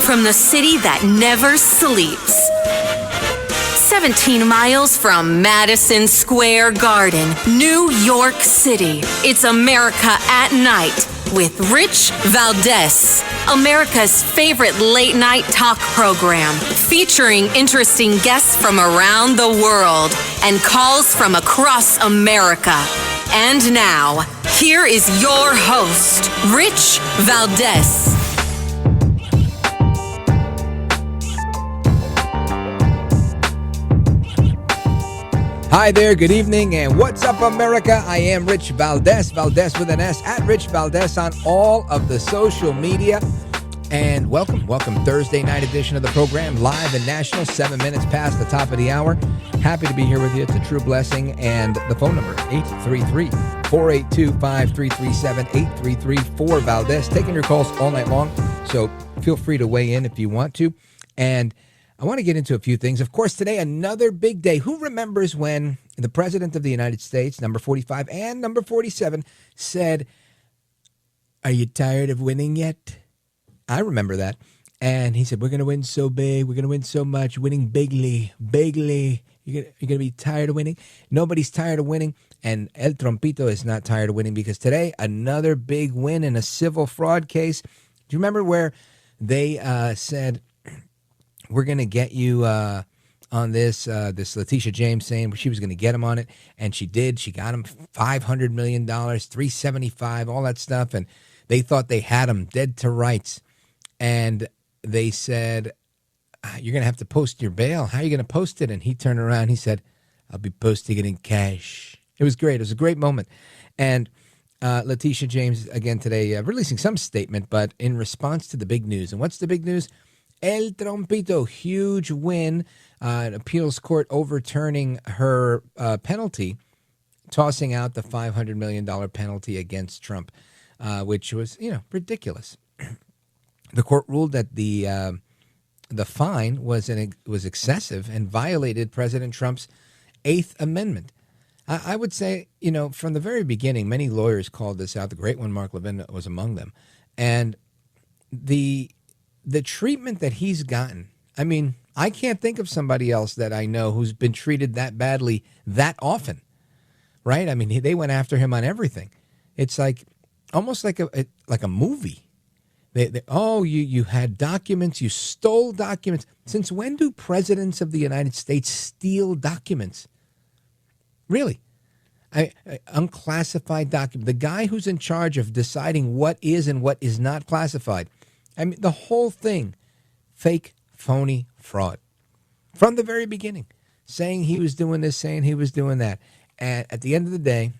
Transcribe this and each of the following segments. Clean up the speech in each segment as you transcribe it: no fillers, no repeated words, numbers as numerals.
from the city that never sleeps. 17 miles from Madison Square Garden, New York City. It's America at Night with Rich Valdez, America's favorite late-night talk program, featuring interesting guests from around the world and calls from across America. And now, here is your host, Rich Valdez. Hi there, good evening, and what's up, America? I am Rich Valdez, Valdez with an S, at Rich Valdez on all of the social media. And welcome Thursday night edition of the program, live and national, 7 minutes past the top of the hour. Happy to be here with you. It's a true blessing. And the phone number, 833-482-5337, 833-4-Valdez. Taking your calls all night long, so feel free to weigh in if you want to. And I want to get into a few things. Of course, today, another big day. Who remembers when the President of the United States, number 45 and number 47, said, "Are you tired of winning yet?" I remember that. And he said, "We're going to win so big. We're going to win so much. Winning bigly. You're going to be tired of winning." Nobody's tired of winning. And El Trompito is not tired of winning because today, another big win in a civil fraud case. Do you remember where they said, "We're going to get you on this Letitia James," saying she was going to get him on it. And she did. She got him $500 million, $375, all that stuff. And they thought they had him dead to rights. And they said, "You're going to have to post your bail. How are you going to post it?" And he turned around. He said, "I'll be posting it in cash." It was great. It was a great moment. And Letitia James, again today, releasing some statement, but in response to the big news. And what's the big news? El Trompito, huge win. An appeals court overturning her penalty, tossing out the $500 million penalty against Trump, which was, ridiculous. The court ruled that the fine was excessive and violated President Trump's Eighth Amendment. I would say, from the very beginning, many lawyers called this out. The great one, Mark Levin, was among them. And the treatment that he's gotten, I can't think of somebody else that I know who's been treated that badly that often, right? They went after him on everything. It's almost like a movie. You had documents, you stole documents. Since when do presidents of the United States steal documents? Really? Unclassified documents. The guy who's in charge of deciding what is and what is not classified. The whole thing, fake, phony fraud. From the very beginning, saying he was doing this, saying he was doing that. And at the end of the day,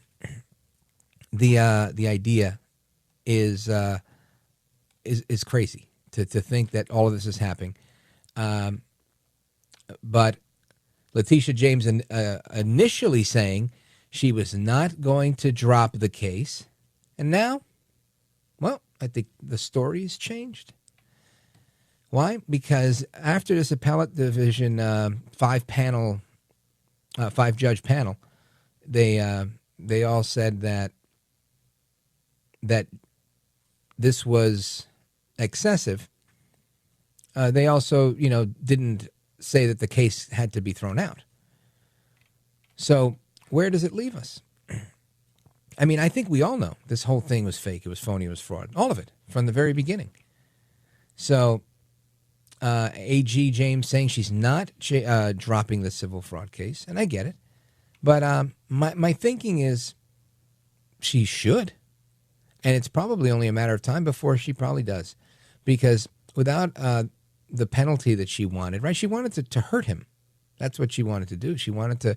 the idea is crazy to think that all of this is happening. But Letitia James initially saying she was not going to drop the case. And now, well, I think the story has changed. Why? Because after this appellate division five-judge panel, they all said that this was excessive. They also, didn't say that the case had to be thrown out. So where does it leave us? I think we all know this whole thing was fake. It was phony. It was fraud. All of it from the very beginning. So AG James saying she's not dropping the civil fraud case, and I get it. But my thinking is she should. And it's probably only a matter of time before she probably does. Because without the penalty that she wanted, right? She wanted to hurt him. That's what she wanted to do. She wanted to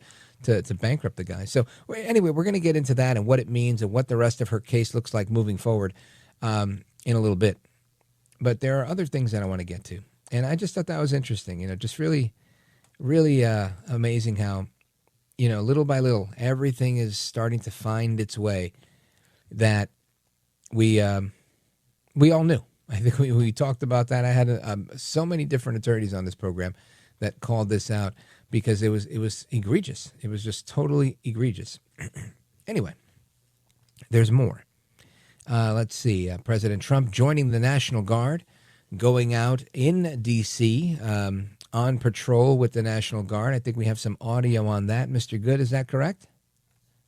bankrupt the guy. So anyway, we're going to get into that and what it means and what the rest of her case looks like moving forward in a little bit. But there are other things that I want to get to. And I just thought that was interesting. Just really, really amazing how, little by little, everything is starting to find its way that we all knew. I think we talked about that. I had so many different attorneys on this program that called this out because it was egregious. It was just totally egregious. Anyway, there's more. Let's see. President Trump joining the National Guard going out in D.C. On patrol with the National Guard. I think we have some audio on that. Mr. Good, is that correct?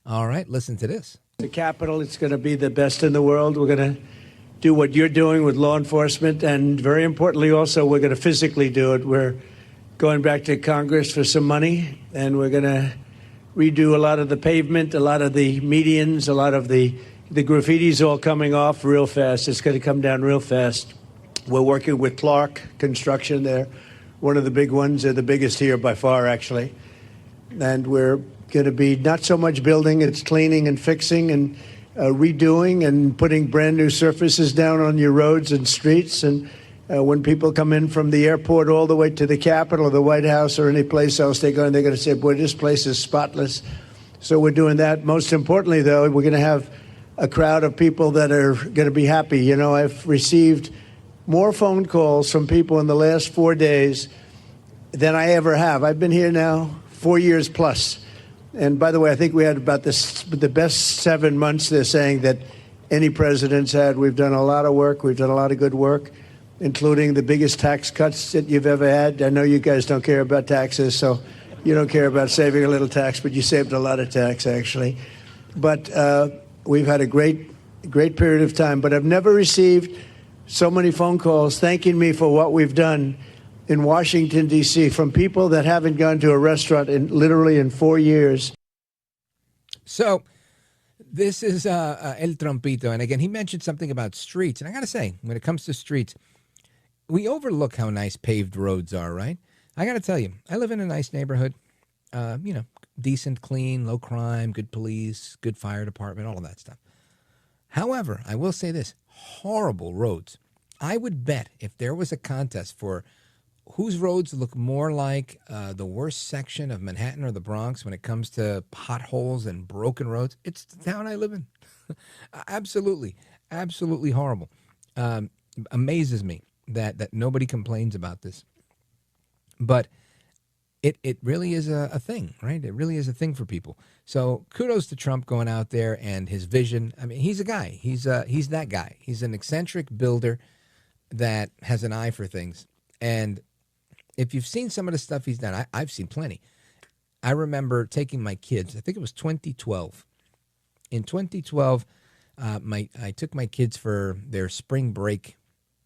All right, listen to this. The Capitol, it's going to be the best in the world. We're going to do what you're doing with law enforcement, and very importantly also, we're going to physically do it. We're going back to Congress for some money, and we're going to redo a lot of the pavement, a lot of the medians, a lot of the graffiti's all coming off real fast. It's going to come down real fast. We're working with Clark Construction. They're one of the big ones. They're the biggest here by far, actually. And we're going to be not so much building, it's cleaning and fixing and redoing and putting brand new surfaces down on your roads and streets. And when people come in from the airport all the way to the Capitol or the White House or any place else they're going to say, boy, this place is spotless. So we're doing that. Most importantly, though, we're going to have a crowd of people that are going to be happy. You know, I've received more phone calls from people in the last 4 days than I ever have. I've been here now 4 years plus. And by the way, I think we had about the best 7 months, they're saying, that any president's had. We've done a lot of work. We've done a lot of good work, including the biggest tax cuts that you've ever had. I know you guys don't care about taxes, so you don't care about saving a little tax, but you saved a lot of tax, actually. But we've had a great period of time. But I've never received so many phone calls thanking me for what we've done in Washington, D.C., from people that haven't gone to a restaurant literally in 4 years. So this is El Trompito. And again, he mentioned something about streets. And I got to say, when it comes to streets, we overlook how nice paved roads are, right? I got to tell you, I live in a nice neighborhood, decent, clean, low crime, good police, good fire department, all of that stuff. However, I will say this, horrible roads. I would bet if there was a contest for whose roads look more like the worst section of Manhattan or the Bronx when it comes to potholes and broken roads, it's the town I live in. Absolutely horrible. Amazes me that nobody complains about this. But it really is a thing, right? It really is a thing for people. So kudos to Trump going out there and his vision. I mean, he's a guy. He's that guy. He's an eccentric builder that has an eye for things. And if you've seen some of the stuff he's done, I've seen plenty. I remember taking my kids, I think it was 2012. In 2012, I took my kids for their spring break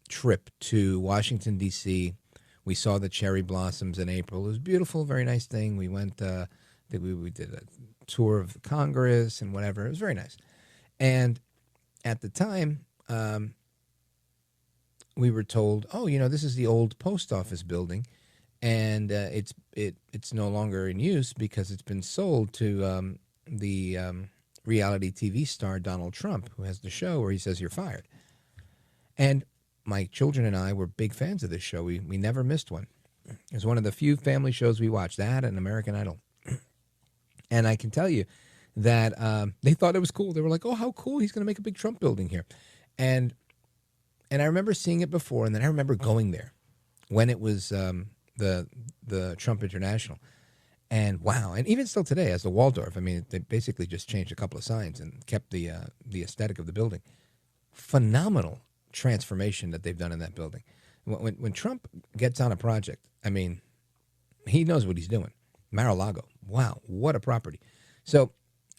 trip to Washington, D.C. We saw the cherry blossoms in April. It was beautiful, very nice thing. We went, we did a tour of Congress and whatever. It was very nice. And at the time, we were told, oh, this is the old post office building, and it's no longer in use because it's been sold to the reality TV star Donald Trump, who has the show where he says you're fired. And my children and I were big fans of this show. We never missed one. It was one of the few family shows we watched, that and American Idol. And I can tell you that they thought it was cool. They were like, oh, how cool. He's going to make a big Trump building here. And I remember seeing it before, and then I remember going there when it was the Trump International. And wow, and even still today, as the Waldorf, I mean, they basically just changed a couple of signs and kept the aesthetic of the building. Phenomenal transformation that they've done in that building. When Trump gets on a project, I mean, he knows what he's doing. Mar-a-Lago, wow, what a property. So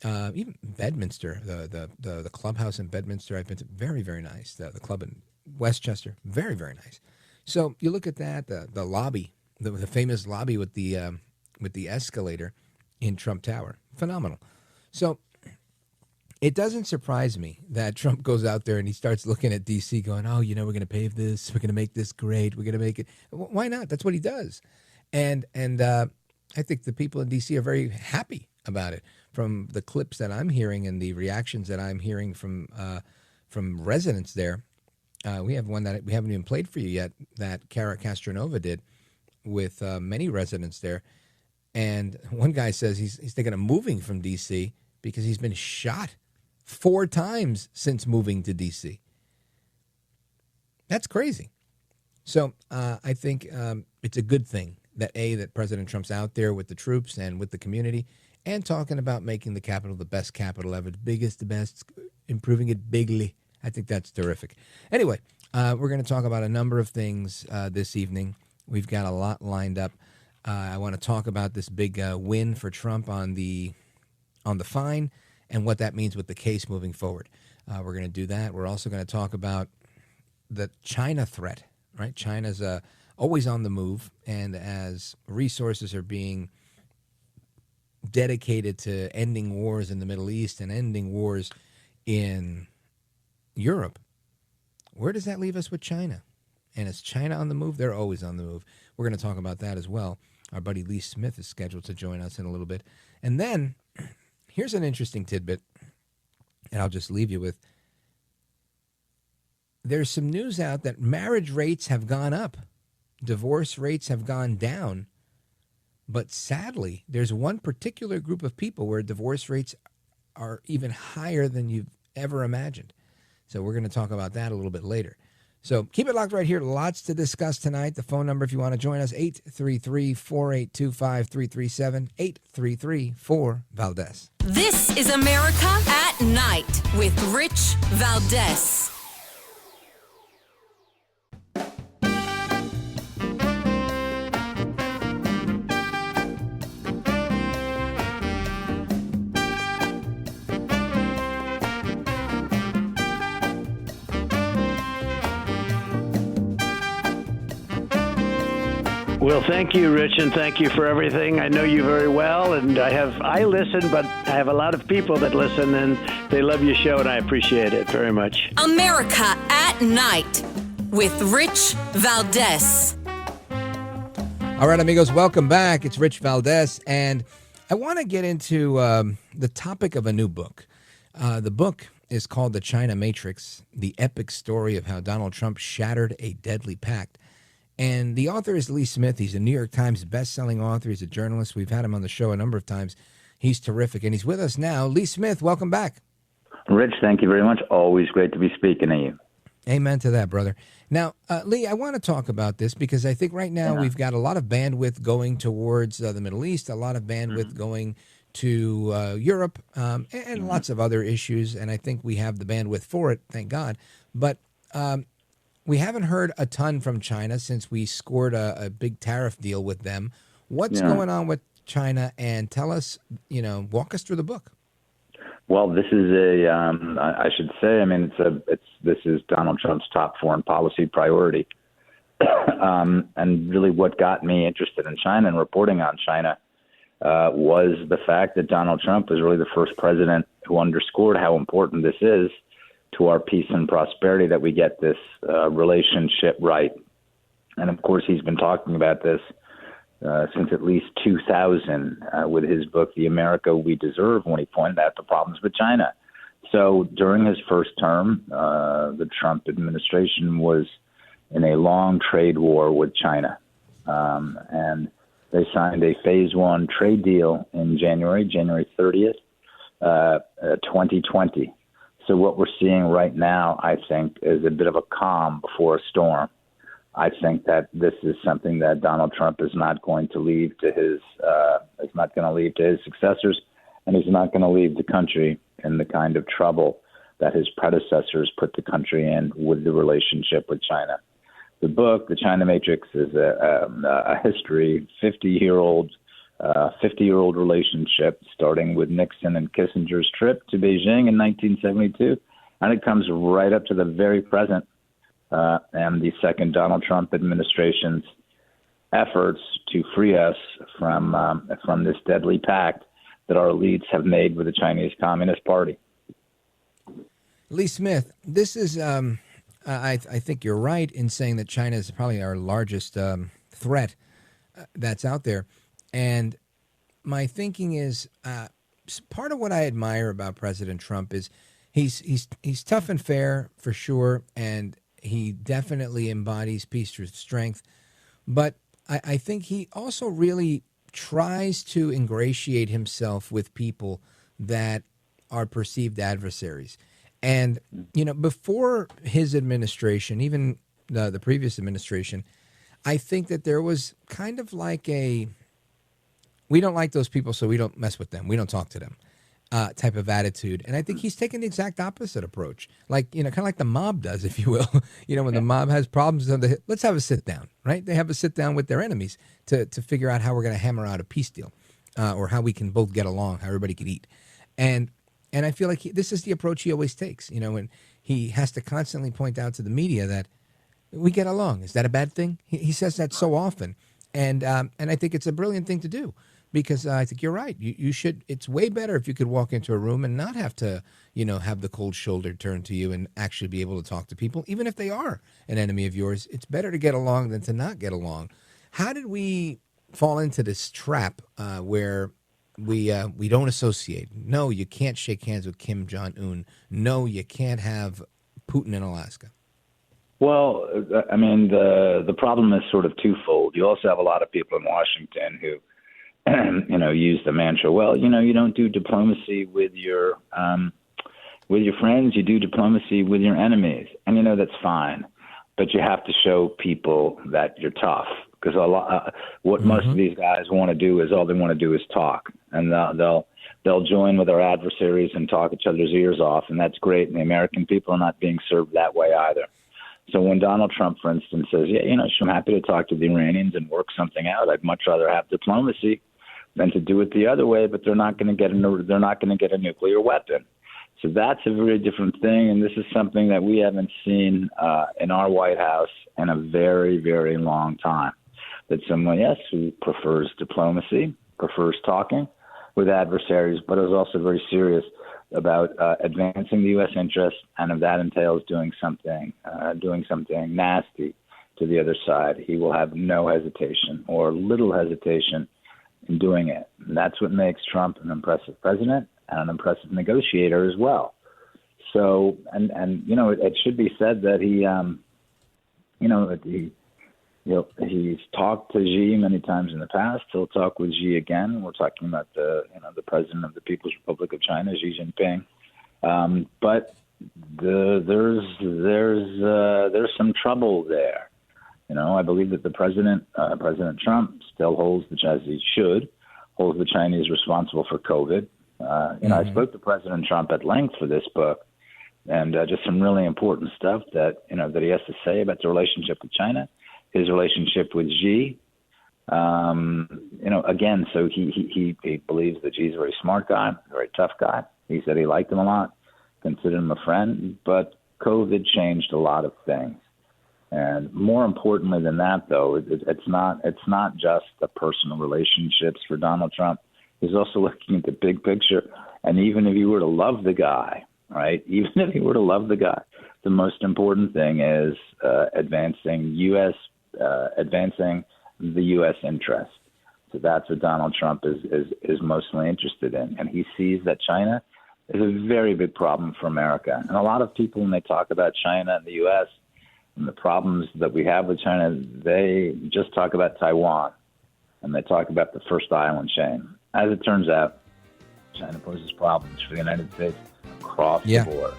even Bedminster, the clubhouse in Bedminster, I've been to, very, very nice. The club in Westchester, very, very nice. So you look at that, the lobby, the famous lobby with the escalator in Trump Tower, phenomenal. So it doesn't surprise me that Trump goes out there and he starts looking at D.C. going, oh, we're going to pave this. We're going to make this great. We're going to make it. Why not? That's what he does. And I think the people in D.C. are very happy about it. From the clips that I'm hearing and the reactions that I'm hearing from residents there, we have one that we haven't even played for you yet that Cara Castronova did with many residents there. And one guy says he's thinking of moving from D.C. because he's been shot 4 times since moving to D.C. That's crazy. So I think it's a good thing that President Trump's out there with the troops and with the community and talking about making the Capitol the best capital ever, the biggest, the best, improving it bigly. I think that's terrific. Anyway, We're going to talk about a number of things this evening. We've got a lot lined up. I want to talk about this big win for Trump on the fine and what that means with the case moving forward. We're going to do that. We're also going to talk about the China threat, right? China's always on the move, and as resources are being dedicated to ending wars in the Middle East and ending wars in Europe, where does that leave us with China? And is China on the move? They're always on the move. We're going to talk about that as well. Our buddy Lee Smith is scheduled to join us in a little bit. And then here's an interesting tidbit, and I'll just leave you with. There's some news out that marriage rates have gone up. Divorce rates have gone down. But sadly, there's one particular group of people where divorce rates are even higher than you've ever imagined. So we're going to talk about that a little bit later. So keep it locked right here. Lots to discuss tonight. The phone number, if you want to join us, 833-482-5337, 833-4-VALDEZ. This is America at Night with Rich Valdez. Well, thank you, Rich, and thank you for everything. I know you very well, and I listen, but I have a lot of people that listen, and they love your show, and I appreciate it very much. America at Night with Rich Valdez. All right, amigos, welcome back. It's Rich Valdez, and I want to get into the topic of a new book. The book is called The China Matrix, the epic story of how Donald Trump shattered a deadly pact. And the author is Lee Smith. He's a New York Times best-selling author. He's a journalist. We've had him on the show a number of times. He's terrific, and he's with us now. Lee Smith, welcome back. Rich, thank you very much. Always great to be speaking to you. Amen to that, brother. Now, Lee, I want to talk about this because I think right now we've got a lot of bandwidth going towards the Middle East, a lot of bandwidth going to Europe, and lots of other issues, and I think we have the bandwidth for it, thank God. But we haven't heard a ton from China since we scored a big tariff deal with them. What's going on with China? And tell us, walk us through the book. Well, this is I should say, I mean, this is Donald Trump's top foreign policy priority. And really what got me interested in China and reporting on China was the fact that Donald Trump was really the first president who underscored how important this is to our peace and prosperity, that we get this relationship right. And of course, he's been talking about this since at least 2000 with his book, The America We Deserve, when he pointed out the problems with China. So during his first term, the Trump administration was in a long trade war with China. And they signed a phase one trade deal in January 30th, 2020. So what we're seeing right now, I think, is a bit of a calm before a storm. I think that this is something that Donald Trump is not going to leave to his successors, and he's not going to leave the country in the kind of trouble that his predecessors put the country in with the relationship with China. The book, The China Matrix, is a history, 50-year-old relationship, starting with Nixon and Kissinger's trip to Beijing in 1972, and it comes right up to the very present and the second Donald Trump administration's efforts to free us from this deadly pact that our elites have made with the Chinese Communist Party. Lee Smith, this is, I think you're right in saying that China is probably our largest threat that's out there. And my thinking is part of what I admire about President Trump is he's tough and fair for sure, and he definitely embodies peace, truth, strength. But I think he also really tries to ingratiate himself with people that are perceived adversaries. And, before his administration, even the previous administration, I think that there was kind of like we don't like those people, so we don't mess with them. We don't talk to them. type of attitude. And I think he's taking the exact opposite approach, like, kind of like the mob does, if you will. When the mob has problems, let's have a sit down, right? They have a sit down with their enemies to figure out how we're going to hammer out a peace deal, or how we can both get along, how everybody can eat. And I feel like this is the approach he always takes, and he has to constantly point out to the media that we get along. Is that a bad thing? He says that so often. And I think it's a brilliant thing to do. Because I think you're right. You should. It's way better if you could walk into a room and not have to, have the cold shoulder turned to you and actually be able to talk to people, even if they are an enemy of yours. It's better to get along than to not get along. How did we fall into this trap where we don't associate? No, you can't shake hands with Kim Jong-un. No, you can't have Putin in Alaska. Well, I mean, the problem is sort of twofold. You also have a lot of people in Washington who use the mantra, well, you don't do diplomacy with your friends, you do diplomacy with your enemies. And, that's fine. But you have to show people that you're tough, because what most of these guys want to do is all they want to do is talk. And they'll join with our adversaries and talk each other's ears off. And that's great. And the American people are not being served that way either. So when Donald Trump, for instance, says, I'm happy to talk to the Iranians and work something out, I'd much rather have diplomacy than to do it the other way, but they're not going to get a nuclear weapon. So that's a very different thing, and this is something that we haven't seen in our White House in a very, very long time. That someone, yes, who prefers diplomacy, prefers talking with adversaries, but is also very serious about advancing the U.S. interest, and if that entails doing something nasty to the other side, he will have no hesitation or little hesitation in doing it. And that's what makes Trump an impressive president and an impressive negotiator as well. So, and it should be said that he's talked to Xi many times in the past. He'll talk with Xi again. We're talking about the president of the People's Republic of China, Xi Jinping. But there's some trouble there. I believe that the President Trump still holds as he should, holds the Chinese responsible for COVID. I spoke to President Trump at length for this book, and just some really important stuff that he has to say about the relationship with China, his relationship with Xi. Again, so he believes that Xi's a very smart guy, a very tough guy. He said he liked him a lot, considered him a friend, but COVID changed a lot of things. And more importantly than that, though, it's not just the personal relationships for Donald Trump. He's also looking at the big picture. And even if you were to love the guy, right? Even if you were to love the guy, the most important thing is advancing the U.S. interest. So that's what Donald Trump is mostly interested in. And he sees that China is a very big problem for America. And a lot of people, when they talk about China and the U.S., and the problems that we have with China, they just talk about Taiwan, and they talk about the first island chain. As it turns out, China poses problems for the United States across the board.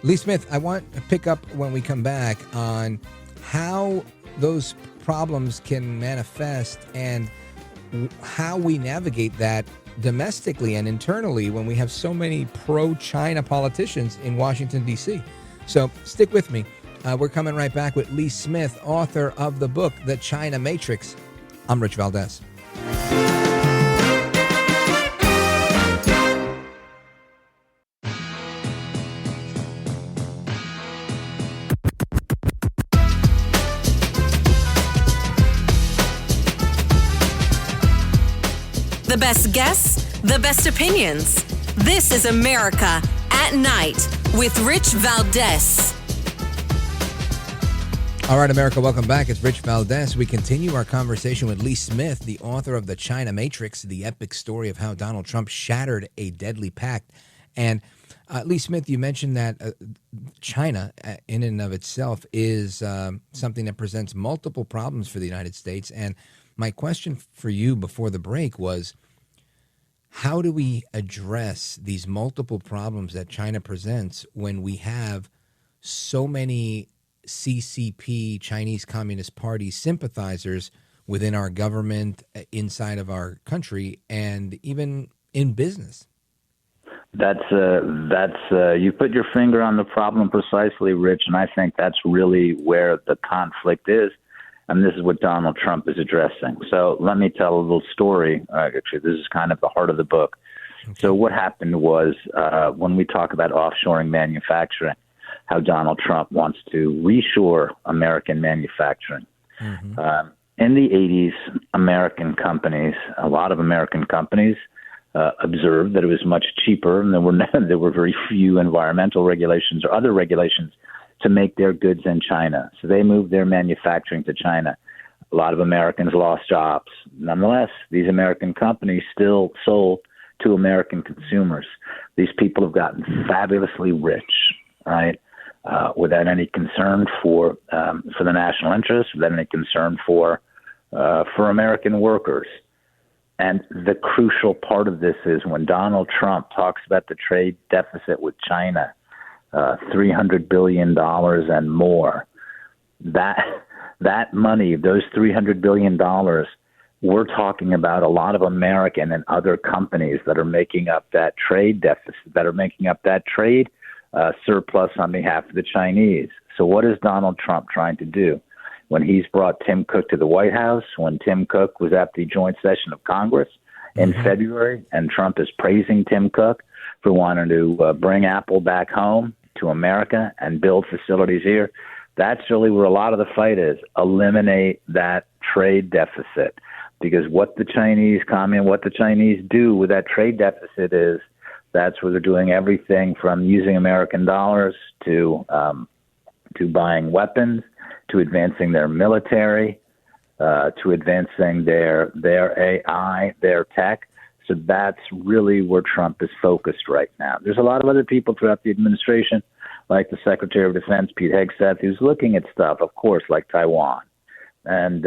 Lee Smith, I want to pick up when we come back on how those problems can manifest and how we navigate that domestically and internally when we have so many pro-China politicians in Washington, D.C. So stick with me. We're coming right back with Lee Smith, author of the book, The China Matrix. I'm Rich Valdez. The best guests, the best opinions. This is America at Night with Rich Valdez. All right, America, welcome back. It's Rich Valdez. We continue our conversation with Lee Smith, the author of The China Matrix, the epic story of how Donald Trump shattered a deadly pact. And Lee Smith, you mentioned that China in and of itself is something that presents multiple problems for the United States. And my question for you before the break was, how do we address these multiple problems that China presents when we have so many CCP, Chinese Communist Party sympathizers within our government, inside of our country, and even in business? You put your finger on the problem precisely, Rich, and I think that's really where the conflict is. And this is what Donald Trump is addressing. So let me tell a little story. Actually, this is kind of the heart of the book. Okay. So what happened was when we talk about offshoring manufacturing, how Donald Trump wants to reshore American manufacturing. Mm-hmm. In the 80s, a lot of American companies observed that it was much cheaper, and there were very few environmental regulations or other regulations to make their goods in China. So they moved their manufacturing to China. A lot of Americans lost jobs. Nonetheless, these American companies still sold to American consumers. These people have gotten fabulously rich, right? Without any concern for the national interest, without any concern for American workers. And the crucial part of this is when Donald Trump talks about the trade deficit with China, $300 billion and more, that money, those $300 billion, we're talking about a lot of American and other companies that are making up that trade deficit, that are making up that trade surplus on behalf of the Chinese. So what is Donald Trump trying to do? When he's brought Tim Cook to the White House, when Tim Cook was at the joint session of Congress in February, and Trump is praising Tim Cook for wanting to bring Apple back home to America and build facilities here, that's really where a lot of the fight is. Eliminate that trade deficit. Because what the Chinese do with that trade deficit is that's where they're doing everything from using American dollars to buying weapons, to advancing their military, to advancing their AI, their tech. So that's really where Trump is focused right now. There's a lot of other people throughout the administration, like the Secretary of Defense, Pete Hegseth, who's looking at stuff, of course, like Taiwan. And,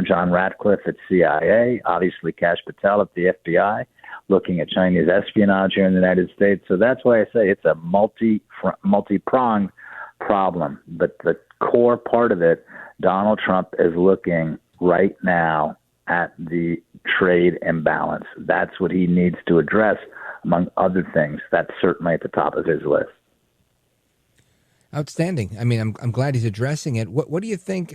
John Ratcliffe at CIA, obviously Kash Patel at the FBI, looking at Chinese espionage here in the United States. So that's why I say it's a multi-pronged problem. But the core part of it, Donald Trump is looking right now at the trade imbalance. That's what he needs to address, among other things. That's certainly at the top of his list. Outstanding. I mean, I'm glad he's addressing it. What do you think?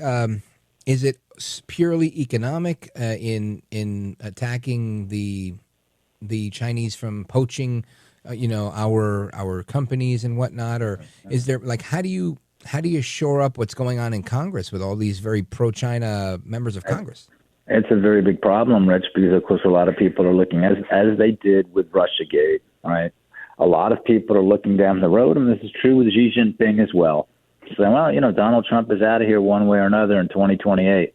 Is it purely economic in attacking the Chinese from poaching, our companies and whatnot, or is there how do you shore up what's going on in Congress with all these very pro-China members of Congress? It's a very big problem, Rich, because of course a lot of people are looking as they did with Russiagate, right? A lot of people are looking down the road, and this is true with Xi Jinping as well. Saying, well, Donald Trump is out of here one way or another in 2028.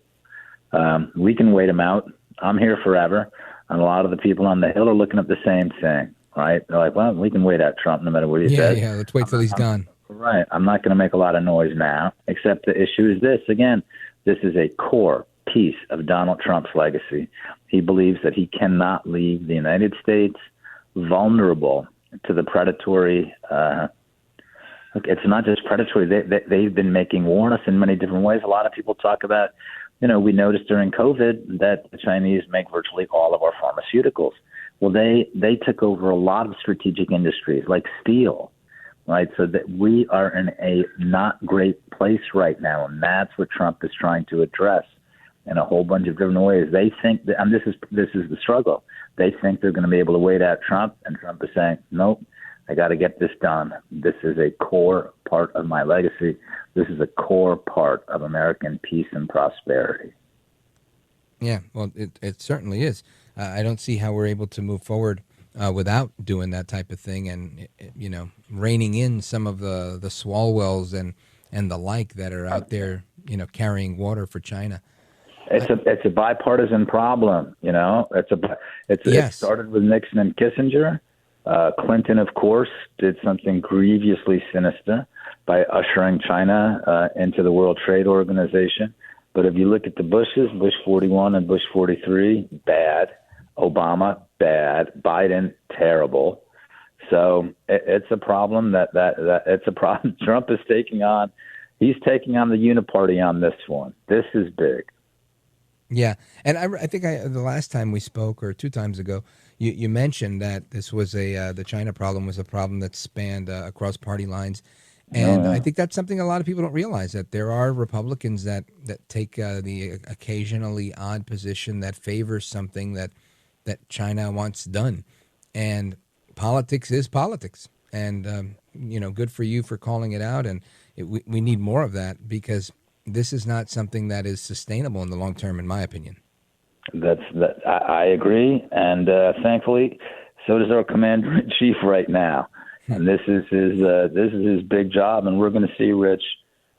We can wait him out. I'm here forever. And a lot of the people on the Hill are looking at the same thing, right? They're like, well, we can wait out Trump no matter what he says. Yeah, let's wait till he's gone. Right. I'm not going to make a lot of noise now, except the issue is this. Again, this is a core piece of Donald Trump's legacy. He believes that he cannot leave the United States vulnerable to the predatory Look, it's not just predatory. They've been making war on us in many different ways. A lot of people talk about, we noticed during COVID that the Chinese make virtually all of our pharmaceuticals. Well, they took over a lot of strategic industries like steel, right? So that we are in a not great place right now, and that's what Trump is trying to address in a whole bunch of different ways. They think that, and this is the struggle. They think they're going to be able to wait out Trump, and Trump is saying, nope. I got to get this done. This is a core part of my legacy. This is a core part of American peace and prosperity. Yeah, well, it certainly is. I don't see how we're able to move forward without doing that type of thing and, reining in some of the Swalwells and the like that are out there, carrying water for China. It's a bipartisan problem, It started with Nixon and Kissinger. Clinton, of course, did something grievously sinister by ushering China into the World Trade Organization. But if you look at the Bushes, Bush 41 and Bush 43, bad. Obama, bad. Biden, terrible. So it's a problem that it's a problem Trump is taking on. He's taking on the uniparty on this one. This is big. Yeah, and I think the last time we spoke, or 2 times ago, you mentioned that this was the China problem was a problem that spanned across party lines, and I think that's something a lot of people don't realize, that there are Republicans that take the occasionally odd position that favors something that China wants done, and politics is politics, and good for you for calling it out, and we need more of that, because this is not something that is sustainable in the long term, in my opinion. I agree, and thankfully, so does our commander in chief right now. And this is his big job, and we're going to see, Rich.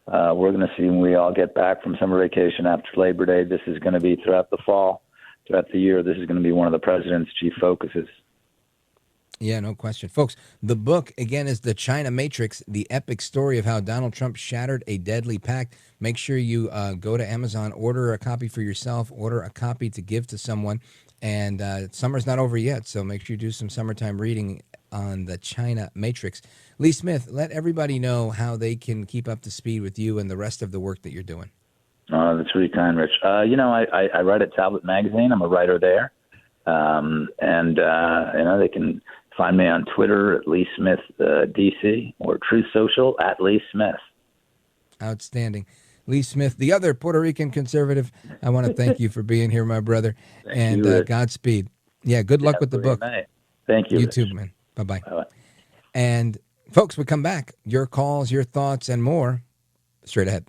We're going to see when we all get back from summer vacation after Labor Day. This is going to be throughout the fall, throughout the year. This is going to be one of the president's chief focuses. Yeah, no question. Folks, the book, again, is The China Matrix, the epic story of how Donald Trump shattered a deadly pact. Make sure you go to Amazon, order a copy for yourself, order a copy to give to someone. And summer's not over yet, so make sure you do some summertime reading on The China Matrix. Lee Smith, let everybody know how they can keep up to speed with you and the rest of the work that you're doing. That's really kind, Rich. I write at Tablet Magazine. I'm a writer there. They can find me on Twitter at Lee Smith DC, or Truth Social at Lee Smith. Outstanding. Lee Smith, the other Puerto Rican conservative, I want to thank you for being here, my brother. Thank you, Godspeed. Yeah, good luck with the book. Night. Thank you. You Rich. too, man. Bye-bye. Bye-bye. And folks, we come back. Your calls, your thoughts, and more straight ahead.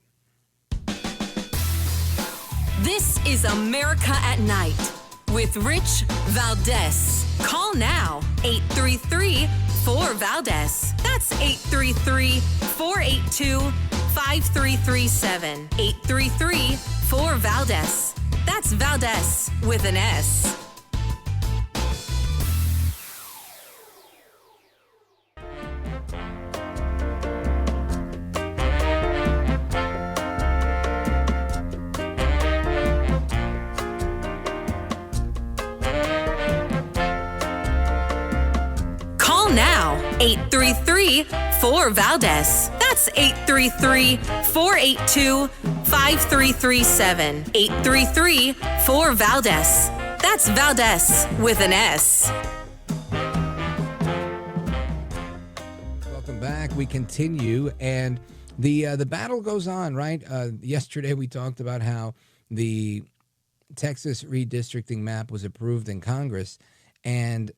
This is America at Night with Rich Valdez. Call now, 833-4-VALDEZ. That's 833-482-5337. 833-4-VALDEZ. That's Valdez with an S. Now, 833-4-VALDEZ. That's 833-482-5337. 833-4-VALDEZ. That's Valdez with an S. Welcome back. We continue, and the battle goes on, right? Yesterday we talked about how the Texas redistricting map was approved in Congress, and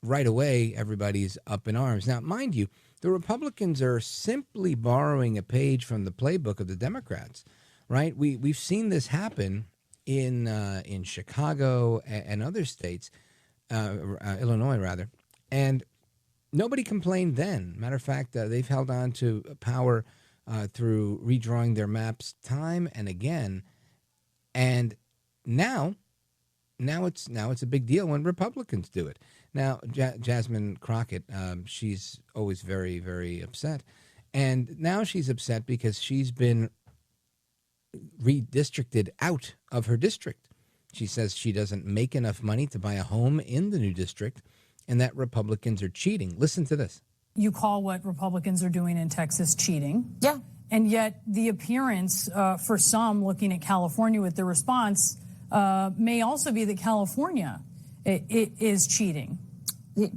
right away, everybody's up in arms. Now, mind you, the Republicans are simply borrowing a page from the playbook of the Democrats, right? We've seen this happen in Chicago and other states, Illinois rather, and nobody complained then. Matter of fact, they've held on to power through redrawing their maps time and again, and now it's a big deal when Republicans do it. Now, Jasmine Crockett, she's always very, very upset. And now she's upset because she's been redistricted out of her district. She says she doesn't make enough money to buy a home in the new district and that Republicans are cheating. Listen to this. You call what Republicans are doing in Texas cheating. Yeah. And yet the appearance for some looking at California with the response may also be that California it is cheating.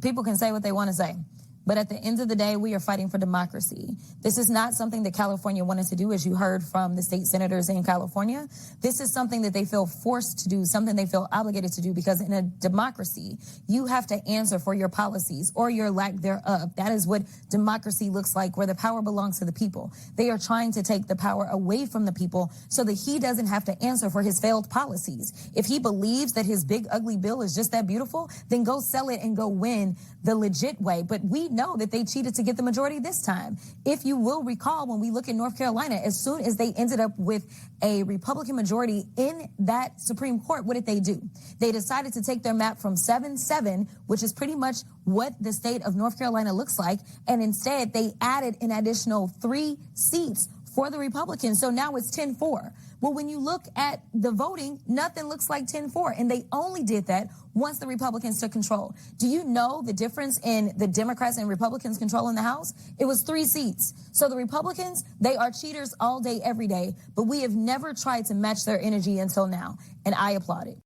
People can say what they want to say, but at the end of the day, we are fighting for democracy. This is not something that California wanted to do, as you heard from the state senators in California. This is something that they feel forced to do, something they feel obligated to do, because in a democracy, you have to answer for your policies or your lack thereof. That is what democracy looks like, where the power belongs to the people. They are trying to take the power away from the people so that he doesn't have to answer for his failed policies. If he believes that his big, ugly bill is just that beautiful, then go sell it and go win the legit way. But we know that they cheated to get the majority this time. If you will recall, when we look at North Carolina, as soon as they ended up with a Republican majority in that Supreme Court, what did they do? They decided to take their map from 7-7, which is pretty much what the state of North Carolina looks like, and instead they added an additional 3 seats for the Republicans. So now it's 10-4. Well, when you look at the voting, nothing looks like 10-4. And they only did that once the Republicans took control. Do you know the difference in the Democrats and Republicans controlling the House? It was 3 seats. So the Republicans, they are cheaters all day, every day. But we have never tried to match their energy until now. And I applaud it.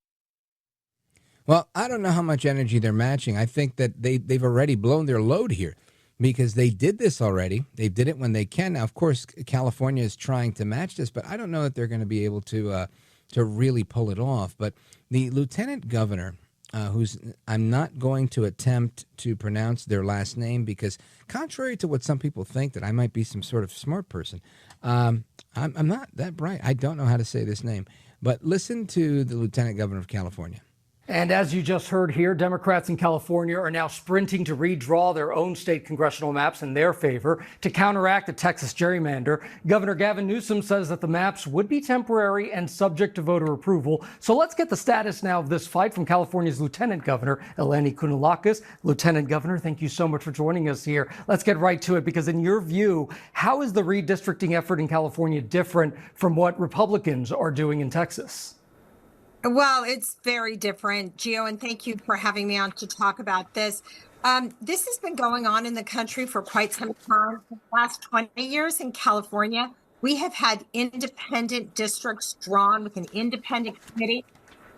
Well, I don't know how much energy they're matching. I think that they've already blown their load here because they did this already. They did it when they can. Now, of course, California is trying to match this, but I don't know that they're going to be able to really pull it off. But the lieutenant governor, I'm not going to attempt to pronounce their last name because contrary to what some people think that I might be some sort of smart person, I'm not that bright. I don't know how to say this name. But listen to the lieutenant governor of California. And as you just heard here, Democrats in California are now sprinting to redraw their own state congressional maps in their favor to counteract the Texas gerrymander. Governor Gavin Newsom says that the maps would be temporary and subject to voter approval. So let's get the status now of this fight from California's Lieutenant Governor, Eleni Kounalakis. Lieutenant Governor, thank you so much for joining us here. Let's get right to it, because in your view, how is the redistricting effort in California different from what Republicans are doing in Texas? Well, it's very different, Gio, and thank you for having me on to talk about this. This has been going on in the country for quite some time. For the last 20 years in California, we have had independent districts drawn with an independent committee.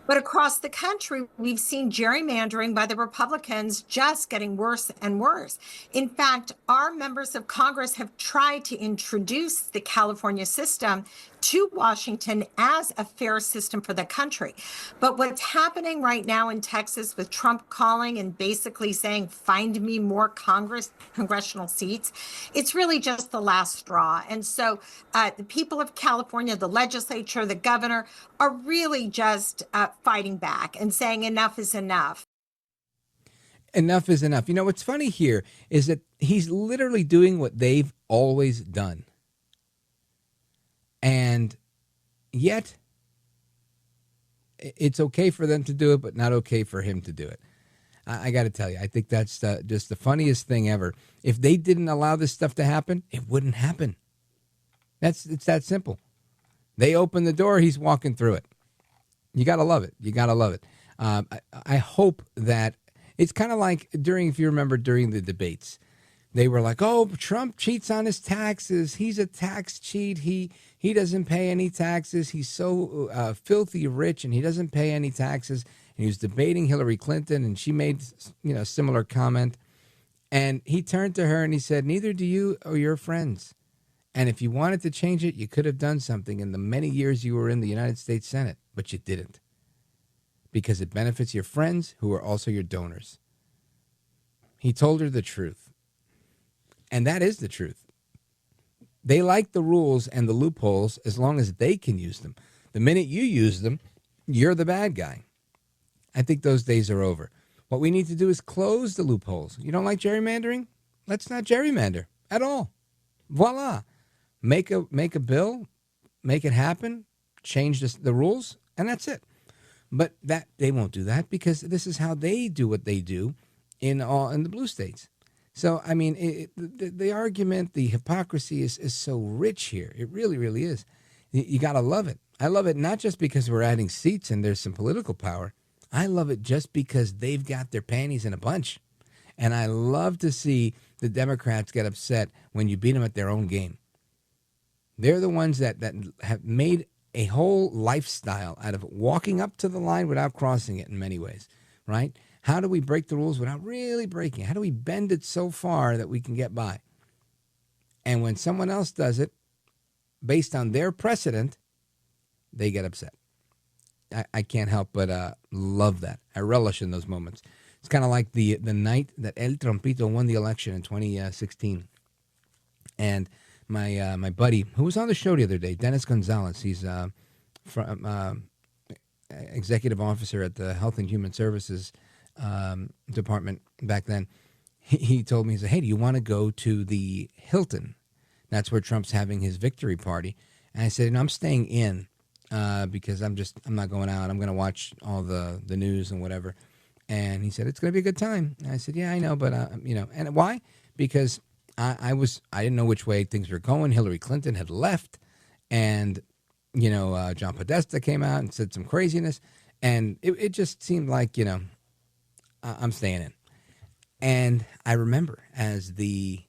But across the country, we've seen gerrymandering by the Republicans just getting worse and worse. In fact, our members of Congress have tried to introduce the California system to Washington as a fair system for the country. But what's happening right now in Texas with Trump calling and basically saying, find me more congressional seats, it's really just the last straw. And so the people of California, the legislature, the governor are really just fighting back and saying enough is enough. Enough is enough. You know, what's funny here is that he's literally doing what they've always done. And yet, it's okay for them to do it, but not okay for him to do it. I got to tell you, I think that's just the funniest thing ever. If they didn't allow this stuff to happen, it wouldn't happen. It's that simple. They open the door, he's walking through it. You got to love it. You got to love it. I hope that it's kind of like if you remember during the debates, they were like, oh, Trump cheats on his taxes. He's a tax cheat. He doesn't pay any taxes. He's so filthy rich and he doesn't pay any taxes. And he was debating Hillary Clinton and she made, a similar comment. And he turned to her and he said, neither do you or your friends. And if you wanted to change it, you could have done something in the many years you were in the United States Senate, but you didn't. Because it benefits your friends who are also your donors. He told her the truth. And that is the truth. They like the rules and the loopholes as long as they can use them. The minute you use them, you're the bad guy. I think those days are over. What we need to do is close the loopholes. You don't like gerrymandering? Let's not gerrymander at all. Voila. Make a bill, make it happen, change the rules, and that's it. But that they won't do that because this is how they do what they do in the blue states. So, I mean, the argument, the hypocrisy is so rich here. It really, really is. You got to love it. I love it not just because we're adding seats and there's some political power. I love it just because they've got their panties in a bunch. And I love to see the Democrats get upset when you beat them at their own game. They're the ones that have made a whole lifestyle out of walking up to the line without crossing it in many ways, right? How do we break the rules without really breaking? How do we bend it so far that we can get by? And when someone else does it, based on their precedent, they get upset. I can't help but love that. I relish in those moments. It's kind of like the night that El Trompito won the election in 2016. And my buddy, who was on the show the other day, Dennis Gonzalez, he's from executive officer at the Health and Human Services department back then. He told me, he said, hey, do you want to go to the Hilton? That's where Trump's having his victory party. And I said, no, I'm staying in because I'm not going out. I'm going to watch all the news and whatever. And he said, it's going to be a good time. And I said, yeah, I know, but and why? Because I didn't know which way things were going. Hillary Clinton had left, and John Podesta came out and said some craziness, and it just seemed like, I'm staying in. And I remember as the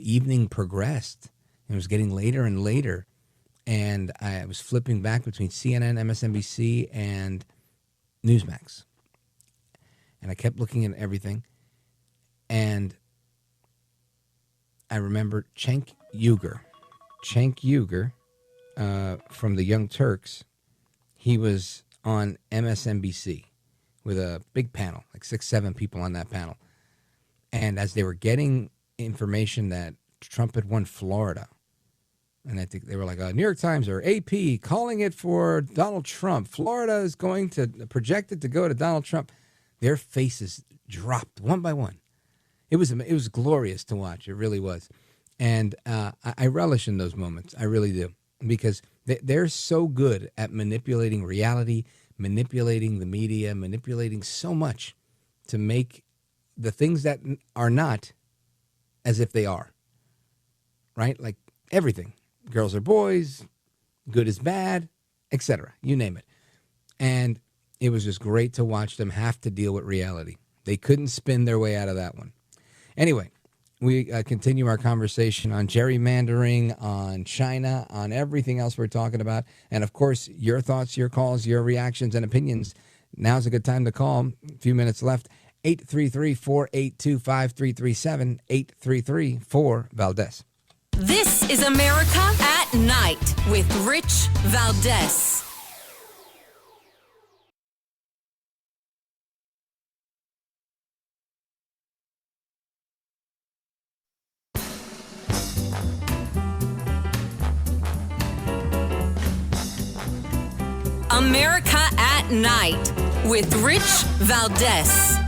evening progressed, it was getting later and later, and I was flipping back between CNN, MSNBC, and Newsmax. And I kept looking at everything, and I remember Cenk Uygur from the Young Turks. He was on MSNBC with a big panel, like 6-7 people on that panel. And as they were getting information that Trump had won Florida, and I think they were like, New York Times or AP calling it for Donald Trump. Florida is projected to go to Donald Trump. Their faces dropped one by one. It was glorious to watch. It really was. And I relish in those moments. I really do. Because they're so good at manipulating reality, manipulating the media, manipulating so much to make the things that are not as if they are. Right? Like everything. Girls are boys, good is bad, etc. You name it. And it was just great to watch them have to deal with reality. They couldn't spin their way out of that one. Anyway, we continue our conversation on gerrymandering, on China, on everything else we're talking about. And, of course, your thoughts, your calls, your reactions and opinions. Now's a good time to call. A few minutes left. 833-482-5337, 833-4-VALDEZ. This is America at Night with Rich Valdez. America at Night with Rich Valdez.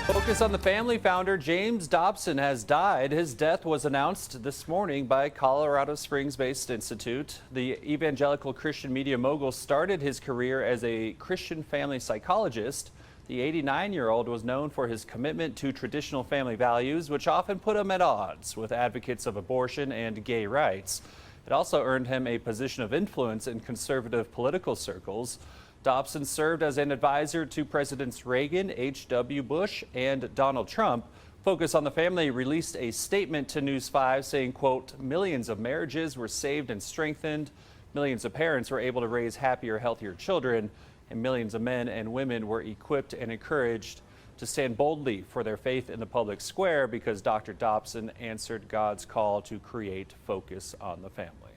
Focus on the Family founder James Dobson has died. His death was announced this morning by Colorado Springs-based Institute. The evangelical Christian media mogul started his career as a Christian family psychologist. The 89-year-old was known for his commitment to traditional family values, which often put him at odds with advocates of abortion and gay rights. It also earned him a position of influence in conservative political circles. Dobson served as an advisor to Presidents Reagan, H.W. Bush, and Donald Trump. Focus on the Family released a statement to News 5 saying, quote, millions of marriages were saved and strengthened, millions of parents were able to raise happier, healthier children, and millions of men and women were equipped and encouraged to stand boldly for their faith in the public square because Dr. Dobson answered God's call to create Focus on the Family.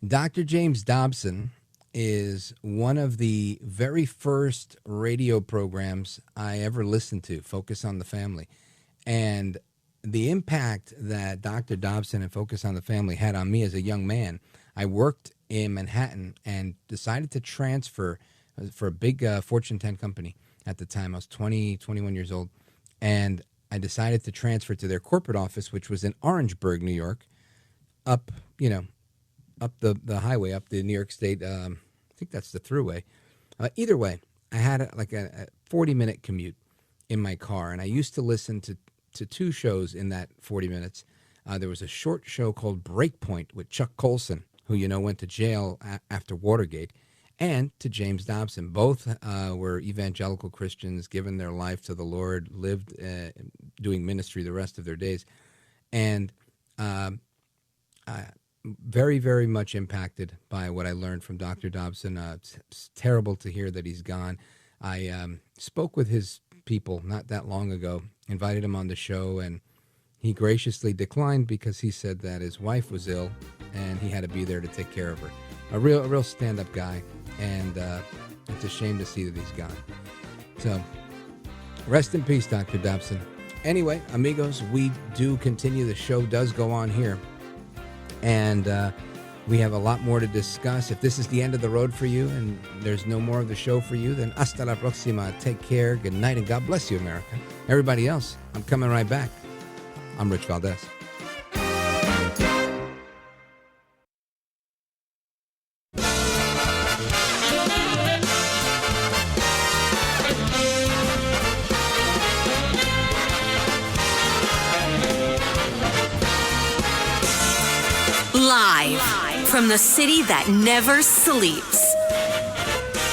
Dr. James Dobson is one of the very first radio programs I ever listened to, Focus on the Family. And the impact that Dr. Dobson and Focus on the Family had on me as a young man, I worked in Manhattan and decided to transfer for a big Fortune 10 company at the time. I was 21 years old. And I decided to transfer to their corporate office, which was in Orangeburg, New York, up the highway, up the New York State, I think that's the thruway. Either way, I had a 40-minute commute in my car, and I used to listen to two shows in that 40 minutes. There was a short show called Breakpoint with Chuck Colson, who went to jail after Watergate, and to James Dobson. Both were evangelical Christians, given their life to the Lord, lived doing ministry the rest of their days, and very, very much impacted by what I learned from Dr. Dobson. It's terrible to hear that he's gone. I spoke with his people not that long ago, invited him on the show, and he graciously declined because he said that his wife was ill and he had to be there to take care of her. A real stand-up guy, and it's a shame to see that he's gone. So, rest in peace, Dr. Dobson. Anyway, amigos, we do continue. The show does go on here. And we have a lot more to discuss. If this is the end of the road for you and there's no more of the show for you, then hasta la próxima. Take care. Good night, and God bless you, America. Everybody else, I'm coming right back. I'm Rich Valdez. from the city that never sleeps.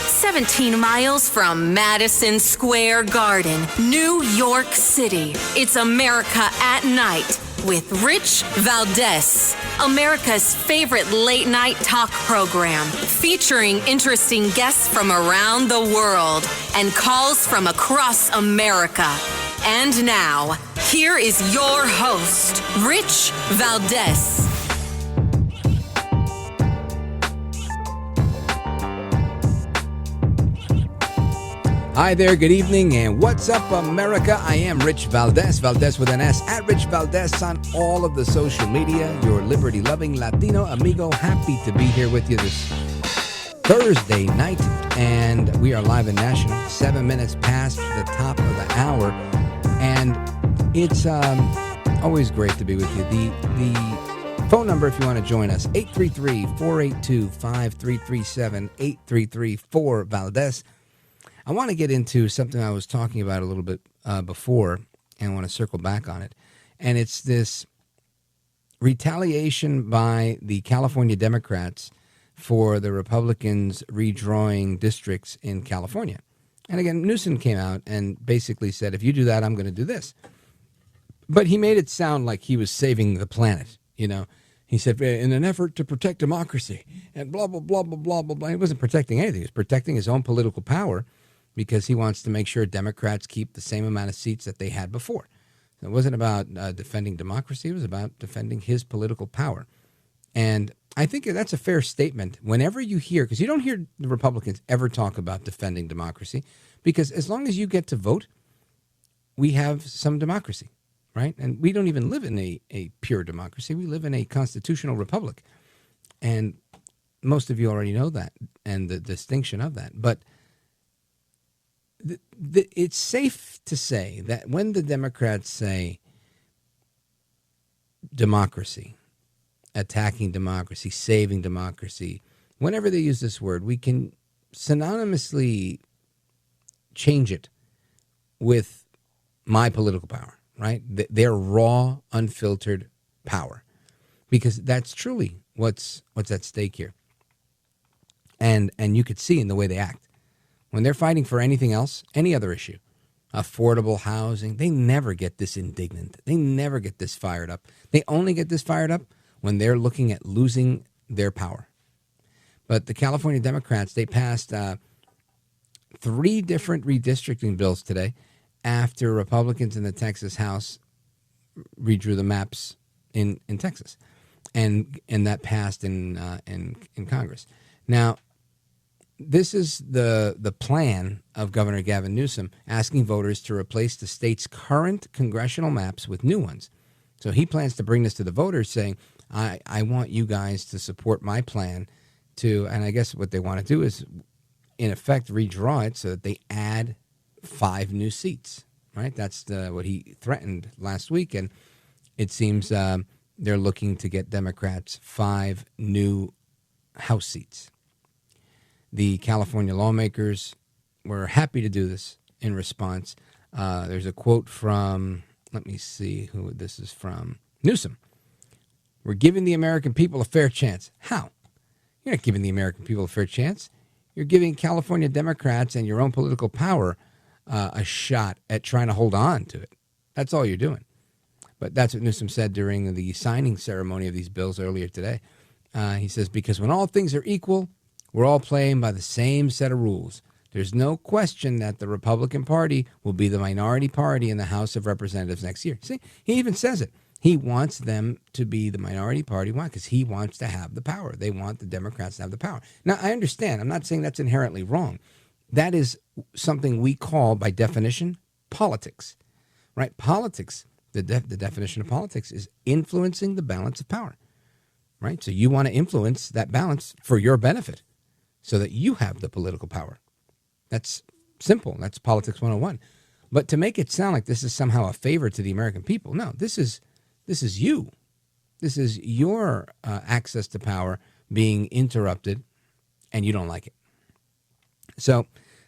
17 miles from Madison Square Garden, New York City. It's America at Night with Rich Valdez, America's favorite late night talk program, featuring interesting guests from around the world and calls from across America. And now, here is your host, Rich Valdez. Hi there, good evening, and what's up, America? I am Rich Valdez, Valdez with an S, at Rich Valdez on all of the social media, your liberty-loving Latino amigo. Happy to be here with you this Thursday night, and we are live and national, 7 minutes past the top of the hour, and it's always great to be with you. The phone number, if you want to join us, 833-482-5337, 833-4-Valdez. I want to get into something I was talking about a little bit before, and I want to circle back on it. And it's this retaliation by the California Democrats for the Republicans redrawing districts in California. And again, Newsom came out and basically said, if you do that, I'm going to do this. But he made it sound like he was saving the planet, you know. He said, in an effort to protect democracy and blah, blah, blah, blah, blah, blah, blah. He wasn't protecting anything. He was protecting his own political power, because he wants to make sure Democrats keep the same amount of seats that they had before. So it wasn't about defending democracy. It was about defending his political power. And I think that's a fair statement. Whenever you hear, because you don't hear the Republicans ever talk about defending democracy, because as long as you get to vote, we have some democracy, right? And we don't even live in a pure democracy. We live in a constitutional republic. And most of you already know that and the distinction of that. But it's safe to say that when the Democrats say democracy, attacking democracy, saving democracy, whenever they use this word, we can synonymously change it with my political power, right? Their raw, unfiltered power, because that's truly what's at stake here. And you could see in the way they act. When they're fighting for anything else, any other issue, affordable housing, they never get this indignant. They never get this fired up. They only get this fired up when they're looking at losing their power. But the California Democrats, they passed 3 different redistricting bills today after Republicans in the Texas House redrew the maps in Texas. And that passed in Congress. Now, this is the plan of Governor Gavin Newsom, asking voters to replace the state's current congressional maps with new ones. So he plans to bring this to the voters, saying, I want you guys to support my plan to, and I guess what they want to do is, in effect, redraw it so that they add 5 new seats, right? That's what he threatened last week, and it seems they're looking to get Democrats 5 new House seats. The California lawmakers were happy to do this in response. There's a quote from, let me see who this is from, Newsom. We're giving the American people a fair chance. How? You're not giving the American people a fair chance. You're giving California Democrats and your own political power a shot at trying to hold on to it. That's all you're doing. But that's what Newsom said during the signing ceremony of these bills earlier today. He says, because when all things are equal, we're all playing by the same set of rules. There's no question that the Republican Party will be the minority party in the House of Representatives next year. See, he even says it. He wants them to be the minority party. Why? Because he wants to have the power. They want the Democrats to have the power. Now, I understand. I'm not saying that's inherently wrong. That is something we call, by definition, politics, right? Politics, the definition of politics is influencing the balance of power, right? So you want to influence that balance for your benefit, so that you have the political power. That's simple. That's politics 101. But to make it sound like this is somehow a favor to the American people, no, this is you. This is your access to power being interrupted, and you don't like it. So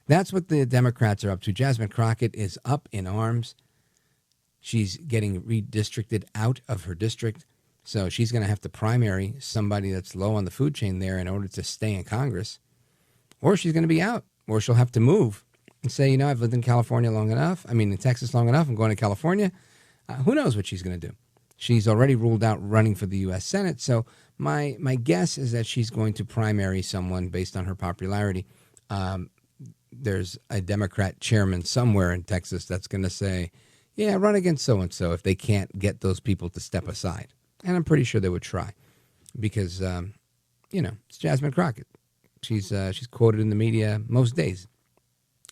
that's what the Democrats are up to. Jasmine Crockett is up in arms. She's getting redistricted out of her district. So she's going to have to primary somebody that's low on the food chain there in order to stay in Congress, or she's going to be out, or she'll have to move and say, you know, I've lived in California long enough. I mean, in Texas long enough. I'm going to California. Who knows what she's going to do? She's already ruled out running for the U.S. Senate. So my guess is that she's going to primary someone based on her popularity. There's a Democrat chairman somewhere in Texas that's going to say, yeah, run against so-and-so if they can't get those people to step aside. And I'm pretty sure they would try because, you know, it's Jasmine Crockett. She's quoted in the media most days,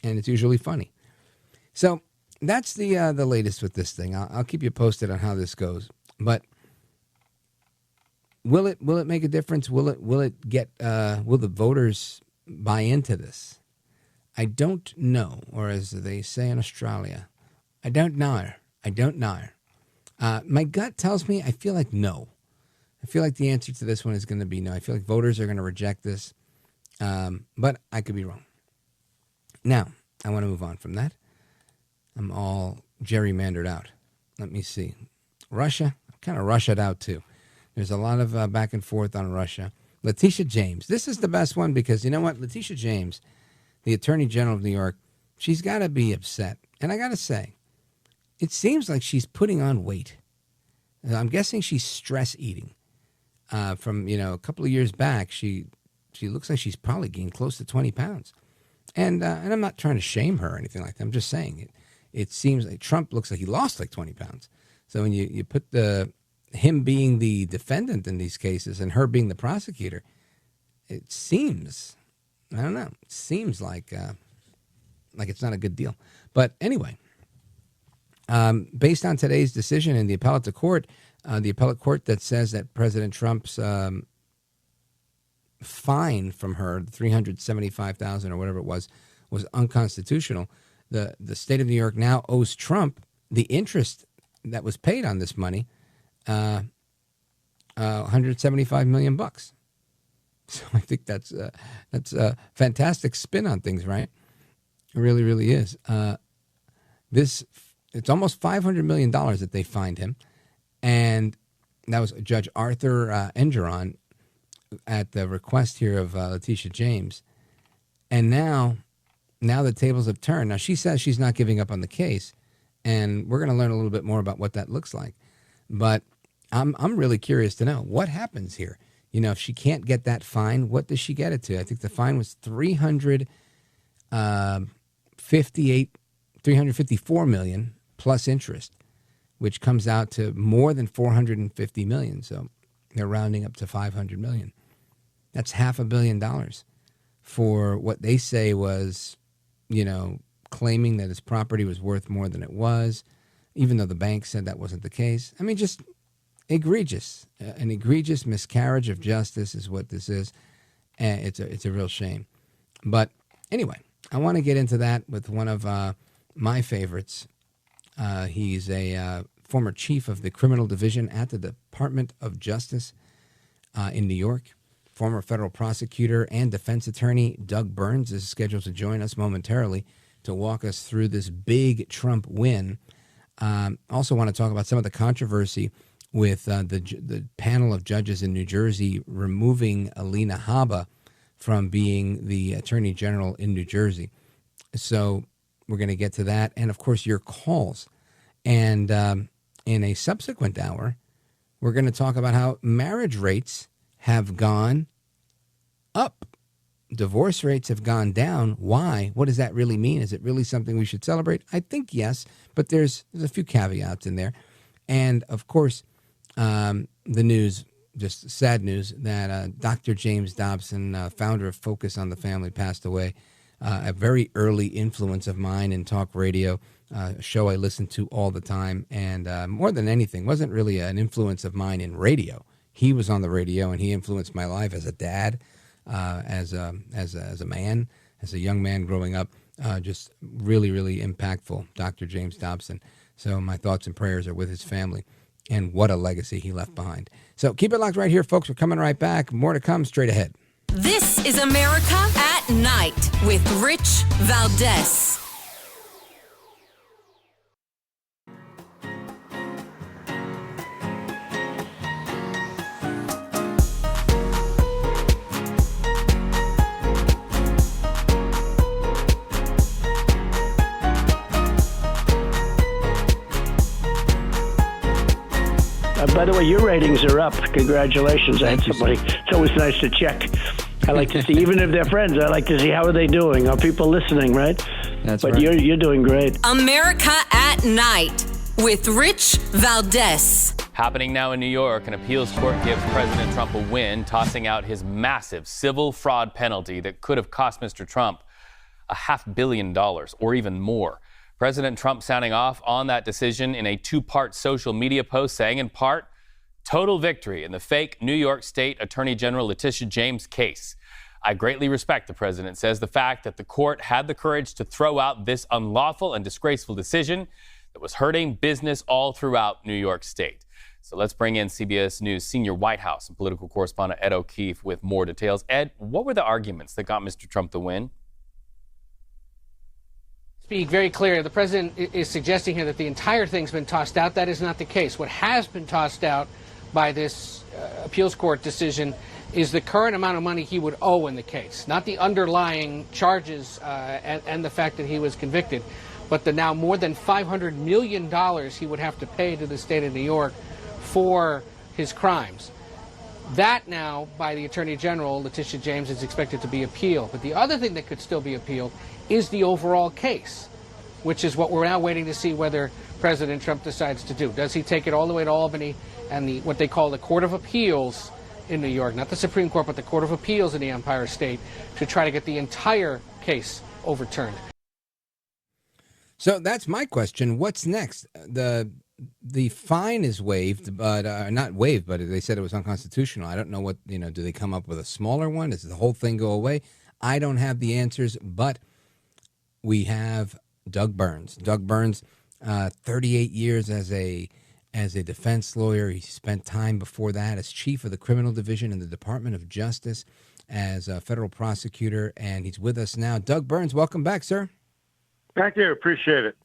and it's usually funny. So that's the latest with this thing. I'll keep you posted on how this goes. But will it make a difference? Will the voters buy into this? I don't know, or as they say in Australia, I don't know. My gut tells me I feel like no. I feel like the answer to this one is going to be no. I feel like voters are going to reject this, but I could be wrong. Now, I want to move on from that. I'm all gerrymandered out. Let me see. Russia, I'm kind of Russia'd out too. There's a lot of back and forth on Russia. Letitia James. This is the best one because you know what? Letitia James, the Attorney General of New York, she's got to be upset. And I got to say, it seems like she's putting on weight. I'm guessing she's stress eating. From, you know, a couple of years back, she looks like she's probably gained close to 20 pounds. And I'm not trying to shame her or anything like that. I'm just saying it seems like Trump looks like he lost like 20 pounds. So when you put him being the defendant in these cases and her being the prosecutor, it seems, I don't know, it seems like it's not a good deal. But anyway, based on today's decision in the appellate court that says that President Trump's fine from her, $375,000 or whatever it was unconstitutional. The state of New York now owes Trump the interest that was paid on this money, $175 million. So I think that's a fantastic spin on things, right? It really, really is. It's almost $500 million that they fined him. And that was Judge Arthur Engeron at the request here of Letitia James. And now the tables have turned. Now, she says she's not giving up on the case. And we're going to learn a little bit more about what that looks like. But I'm really curious to know what happens here. You know, if she can't get that fine, what does she get it to? I think the fine was $354 million plus interest, which comes out to more than $450 million. So they're rounding up to $500 million. That's $500 million for what they say was, you know, claiming that his property was worth more than it was, even though the bank said that wasn't the case. I mean, just egregious. An egregious miscarriage of justice is what this is. And it's a real shame. But anyway, I want to get into that with one of my favorites. He's a former chief of the criminal division at the Department of Justice in New York. Former federal prosecutor and defense attorney Doug Burns is scheduled to join us momentarily to walk us through this big Trump win. Also want to talk about some of the controversy with the panel of judges in New Jersey removing Alina Habba from being the attorney general in New Jersey. So we're going to get to that. And, of course, your calls. And in a subsequent hour, we're going to talk about how marriage rates have gone up. Divorce rates have gone down. Why? What does that really mean? Is it really something we should celebrate? I think yes, but there's a few caveats in there. And, of course, the news, just sad news, that Dr. James Dobson, founder of Focus on the Family, passed away. A very early influence of mine in talk radio, a show I listened to all the time. And more than anything, wasn't really an influence of mine in radio. He was on the radio, and he influenced my life as a dad, as a man, as a young man growing up. Just really, really impactful, Dr. James Dobson. So my thoughts and prayers are with his family, and what a legacy he left behind. So keep it locked right here, folks. We're coming right back. More to come straight ahead. This is America at Night with Rich Valdez. By the way, your ratings are up. Congratulations. I had somebody. It's always nice to check. I like to see, even if they're friends, I like to see how are they doing. Are people listening, right? That's but right. You're doing great. America at Night with Rich Valdez. Happening now in New York, an appeals court gives President Trump a win, tossing out his massive civil fraud penalty that could have cost Mr. Trump $500 million or even more. President Trump sounding off on that decision in a two-part social media post, saying in part, total victory in the fake New York State Attorney General Letitia James case. I greatly respect, the president says, the fact that the court had the courage to throw out this unlawful and disgraceful decision that was hurting business all throughout New York State. So let's bring in CBS News senior White House and political correspondent Ed O'Keefe with more details. Ed, what were the arguments that got Mr. Trump the win? Be very clear, the president is suggesting here that the entire thing's been tossed out. That is not the case. What has been tossed out by this appeals court decision is the current amount of money he would owe in the case, not the underlying charges and the fact that he was convicted, but the now more than $500 million he would have to pay to the state of New York for his crimes. That now, by the Attorney General, Letitia James, is expected to be appealed. But the other thing that could still be appealed is the overall case, which is what we're now waiting to see whether President Trump decides to do. Does he take it all the way to Albany and what they call the Court of Appeals in New York, not the Supreme Court, but the Court of Appeals in the Empire State, to try to get the entire case overturned? So that's my question. What's next? The fine is waived, but not waived, but they said it was unconstitutional. I don't know what, do they come up with a smaller one? Does the whole thing go away? I don't have the answers, but we have Doug Burns. Doug Burns, 38 years as a defense lawyer. He spent time before that as chief of the criminal division in the Department of Justice as a federal prosecutor, and he's with us now. Doug Burns, welcome back, sir. Thank you. Appreciate it.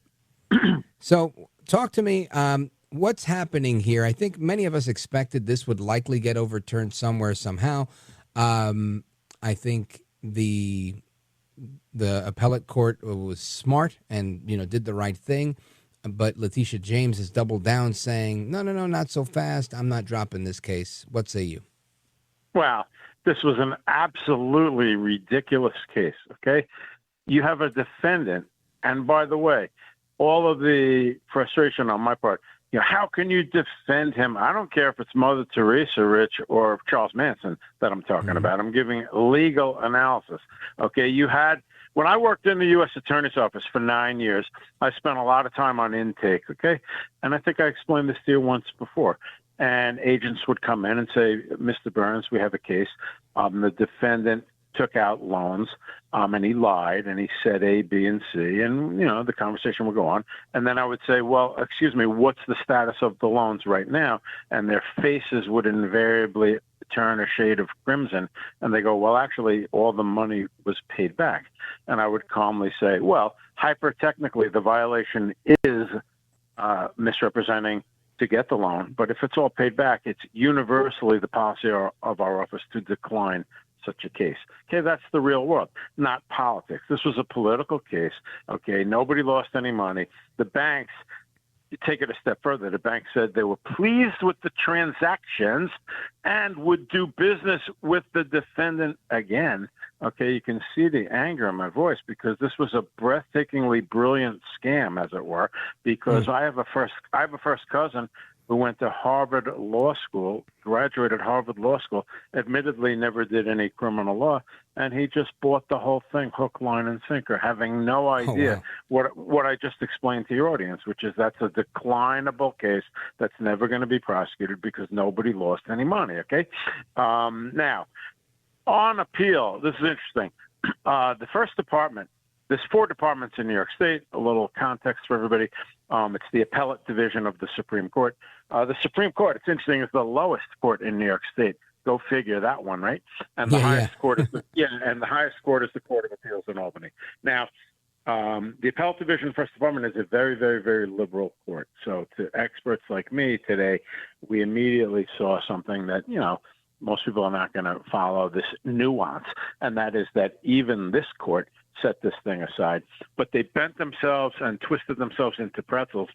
So talk to me. What's happening here? I think many of us expected this would likely get overturned somewhere, somehow. I think the appellate court was smart and, did the right thing. But Letitia James has doubled down saying, no, not so fast. I'm not dropping this case. What say you? Well, this was an absolutely ridiculous case, okay? You have a defendant, and by the way, all of the frustration on my part, how can you defend him? I don't care if it's Mother Teresa, Rich, or Charles Manson that I'm talking about. I'm giving legal analysis. Okay, when I worked in the U.S. Attorney's Office for 9 years, I spent a lot of time on intake, okay? And I think I explained this to you once before. And agents would come in and say, Mr. Burns, we have a case. The defendant took out loans, and he lied, and he said A, B, and C, and, the conversation would go on. And then I would say, well, excuse me, what's the status of the loans right now? And their faces would invariably turn a shade of crimson, and they go, well, actually, all the money was paid back. And I would calmly say, well, hyper-technically, the violation is misrepresenting to get the loan, but if it's all paid back, it's universally the policy of our office to decline such a case. Okay, that's the real world, not politics. This was a political case. Okay, nobody lost any money. The banks, you take it a step further, the bank said they were pleased with the transactions and would do business with the defendant again. Okay, you can see the anger in my voice because this was a breathtakingly brilliant scam, as it were, because I have a first cousin who went to Harvard Law School, graduated Harvard Law School, admittedly never did any criminal law, and he just bought the whole thing hook, line, and sinker, having no idea what I just explained to your audience, which is that's a declinable case that's never going to be prosecuted because nobody lost any money, okay? Now, on appeal, this is interesting. The first department, there's 4 departments in New York State. A little context for everybody. It's the appellate division of the Supreme Court. The Supreme Court, it's interesting, is the lowest court in New York State. Go figure that one, right? And the highest court is and the highest court is the Court of Appeals in Albany. Now, the appellate division, first department, is a very, very, very liberal court. So to experts like me today, we immediately saw something that, most people are not going to follow this nuance, and that is that even this court set this thing aside, but they bent themselves and twisted themselves into pretzels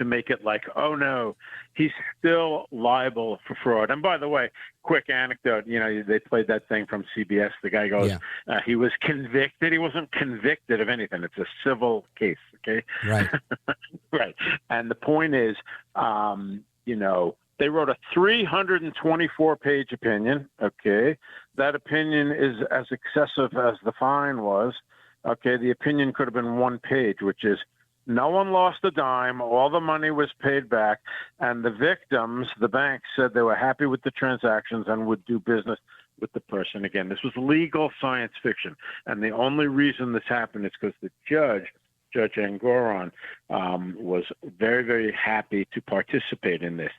to make it like, oh no, he's still liable for fraud. And by the way, quick anecdote, they played that thing from CBS. The guy goes, he was convicted. He wasn't convicted of anything. It's a civil case. Okay. Right. Right. And the point is, they wrote a 324-page opinion. Okay. That opinion is as excessive as the fine was. Okay. The opinion could have been 1 page, which is, no one lost a dime. All the money was paid back. And the victims, the banks, said they were happy with the transactions and would do business with the person again. This was legal science fiction. And the only reason this happened is because the Judge Angoran, was very, very happy to participate in this.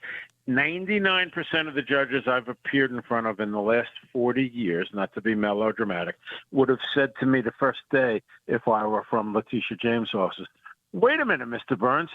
99% of the judges I've appeared in front of in the last 40 years, not to be melodramatic, would have said to me the first day, if I were from Letitia James' office, wait a minute, Mr. Burns,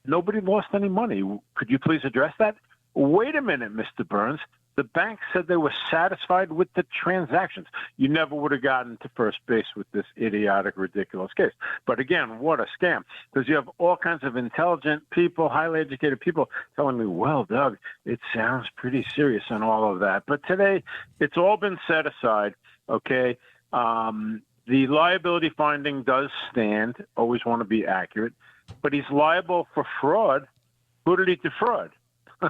nobody lost any money. Could you please address that? Wait a minute, Mr. Burns. The bank said they were satisfied with the transactions. You never would have gotten to first base with this idiotic, ridiculous case. But again, what a scam. Because you have all kinds of intelligent people, highly educated people telling me, well, Doug, it sounds pretty serious and all of that. But today, it's all been set aside, okay? The liability finding does stand, always want to be accurate, but he's liable for fraud. Who did he defraud?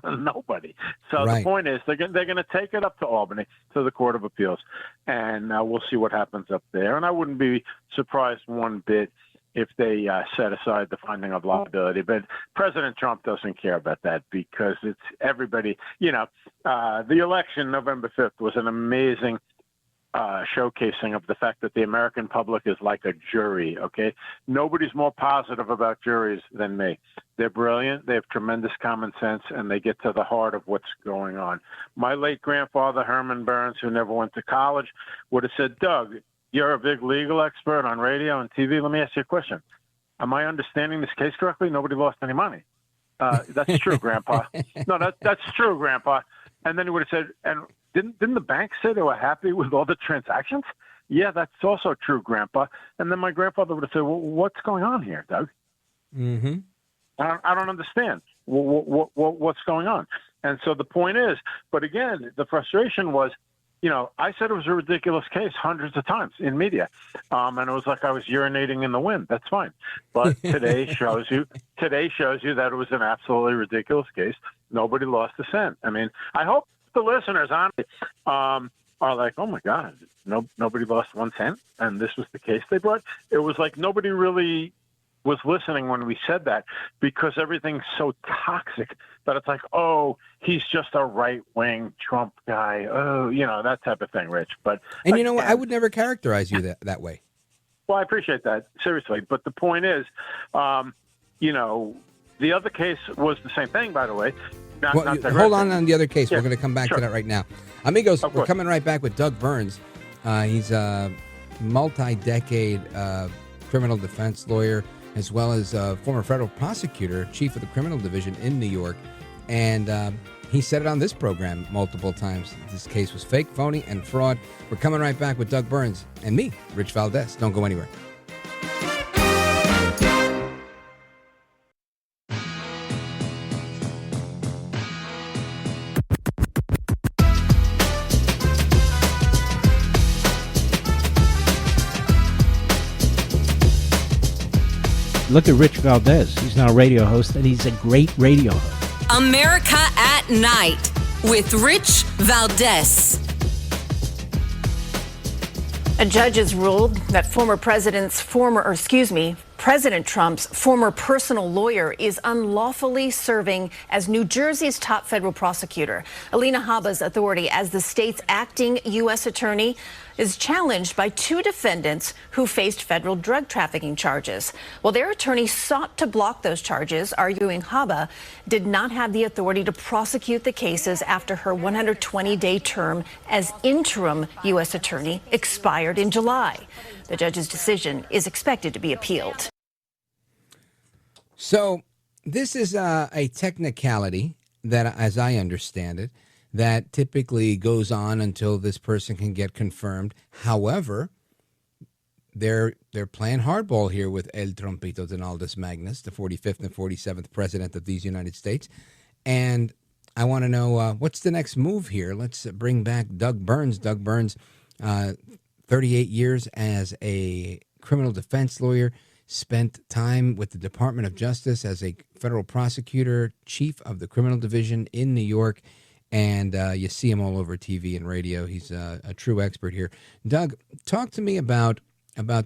Nobody. So The point is they're going to take it up to Albany, to the Court of Appeals, and we'll see what happens up there. And I wouldn't be surprised one bit if they set aside the finding of liability. But President Trump doesn't care about that because it's everybody. The election November 5th was an amazing showcasing of the fact that the American public is like a jury, okay? Nobody's more positive about juries than me. They're brilliant, they have tremendous common sense, and they get to the heart of what's going on. My late grandfather, Herman Burns, who never went to college, would have said, Doug, you're a big legal expert on radio and TV. Let me ask you a question. Am I understanding this case correctly? Nobody lost any money. That's true, Grandpa. No, that's true, Grandpa. And then he would have said, and didn't the bank say they were happy with all the transactions? Yeah, that's also true, Grandpa. And then my grandfather would have said, well, what's going on here, Doug? Mm-hmm. I don't understand. What's going on? And so the point is, but again, the frustration was, I said it was a ridiculous case hundreds of times in media. And it was like I was urinating in the wind. That's fine. But today shows you that it was an absolutely ridiculous case. Nobody lost a cent. I mean, I hope the listeners are like, oh my God, nobody lost 1 cent. And this was the case they brought. It was like nobody really was listening when we said that because everything's so toxic that it's like, oh, he's just a right-wing Trump guy. Oh, that type of thing, Rich. But and you know what? I would never characterize you that way. Well, I appreciate that, seriously. But the point is, the other case was the same thing, by the way. Hold on the other case. Yeah, we're going to come back to that right now. Amigos, we're coming right back with Doug Burns. He's a multi-decade criminal defense lawyer, as well as former federal prosecutor, chief of the criminal division in New York. And he said it on this program multiple times. This case was fake, phony, and fraud. We're coming right back with Doug Burns and me, Rich Valdez. Don't go anywhere. Look at Rich Valdez. He's now a radio host, and he's a great radio host. America at Night with Rich Valdez. A judge has ruled that President Trump's former personal lawyer is unlawfully serving as New Jersey's top federal prosecutor. Alina Habba's authority as the state's acting U.S. attorney is challenged by 2 defendants who faced federal drug trafficking charges. Well, their attorney sought to block those charges, arguing Habba did not have the authority to prosecute the cases after her 120-day term as interim U.S. attorney expired in July. The judge's decision is expected to be appealed. So this is a technicality that, as I understand it, that typically goes on until this person can get confirmed. However, they're playing hardball here with El Trompito Donaldus Magnus, the 45th and 47th president of these United States. And I want to know what's the next move here. Let's bring back Doug Burns. Doug Burns, 38 years as a criminal defense lawyer, spent time with the Department of Justice as a federal prosecutor, chief of the criminal division in New York. And you see him all over TV and radio. He's a true expert here. Doug, talk to me about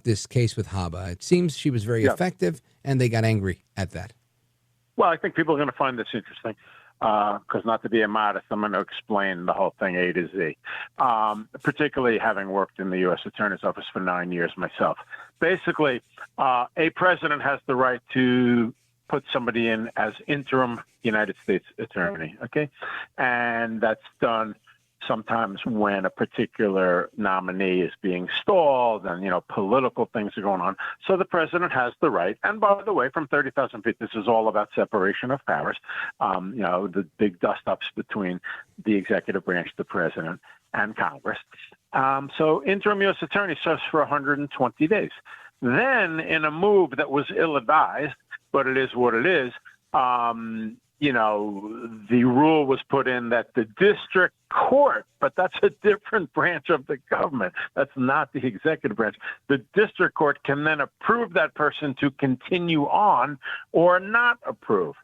this case with Habba. It seems she was very effective, and they got angry at that. Well, I think people are going to find this interesting because not to be immodest, I'm going to explain the whole thing A to Z, particularly having worked in the U.S. Attorney's Office for 9 years myself. Basically, a president has the right to put somebody in as interim United States attorney, okay? And that's done sometimes when a particular nominee is being stalled and, political things are going on. So the president has the right. And by the way, from 30,000 feet, this is all about separation of powers, the big dust-ups between the executive branch, the president, and Congress. So interim U.S. attorney serves for 120 days. Then, in a move that was ill-advised, but it is what it is, the rule was put in that the district court, but that's a different branch of the government. That's not the executive branch. The district court can then approve that person to continue on or not approve.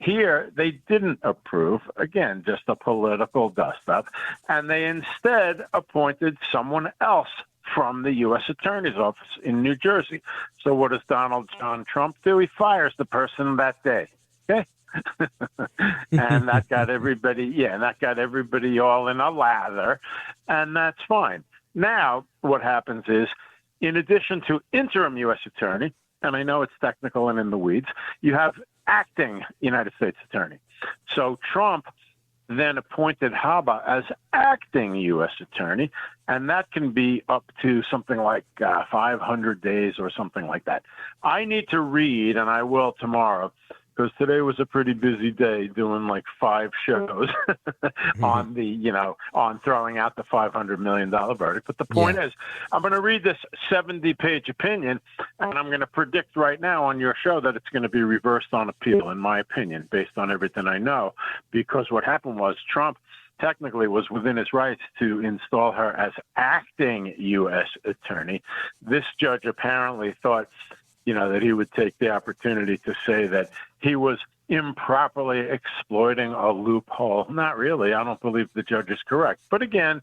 Here, they didn't approve, again, just a political dust-up, and they instead appointed someone else from the U.S. Attorney's Office in New Jersey. So what does Donald John Trump do? He fires the person that day, okay? And that got everybody all in a lather, and that's fine. Now, what happens is, in addition to interim U.S. attorney, and I know it's technical and in the weeds, you have acting United States attorney. So Trump then appointed Habba as acting U.S. attorney, and that can be up to something like 500 days or something like that. I need to read, and I will tomorrow, because today was a pretty busy day doing like 5 shows on on throwing out the $500 million verdict. But the point is, I'm going to read this 70-page opinion, and I'm going to predict right now on your show that it's going to be reversed on appeal, in my opinion, based on everything I know. Because what happened was Trump technically was within his rights to install her as acting U.S. attorney. This judge apparently thought that he would take the opportunity to say that he was improperly exploiting a loophole. Not really. I don't believe the judge is correct. But again,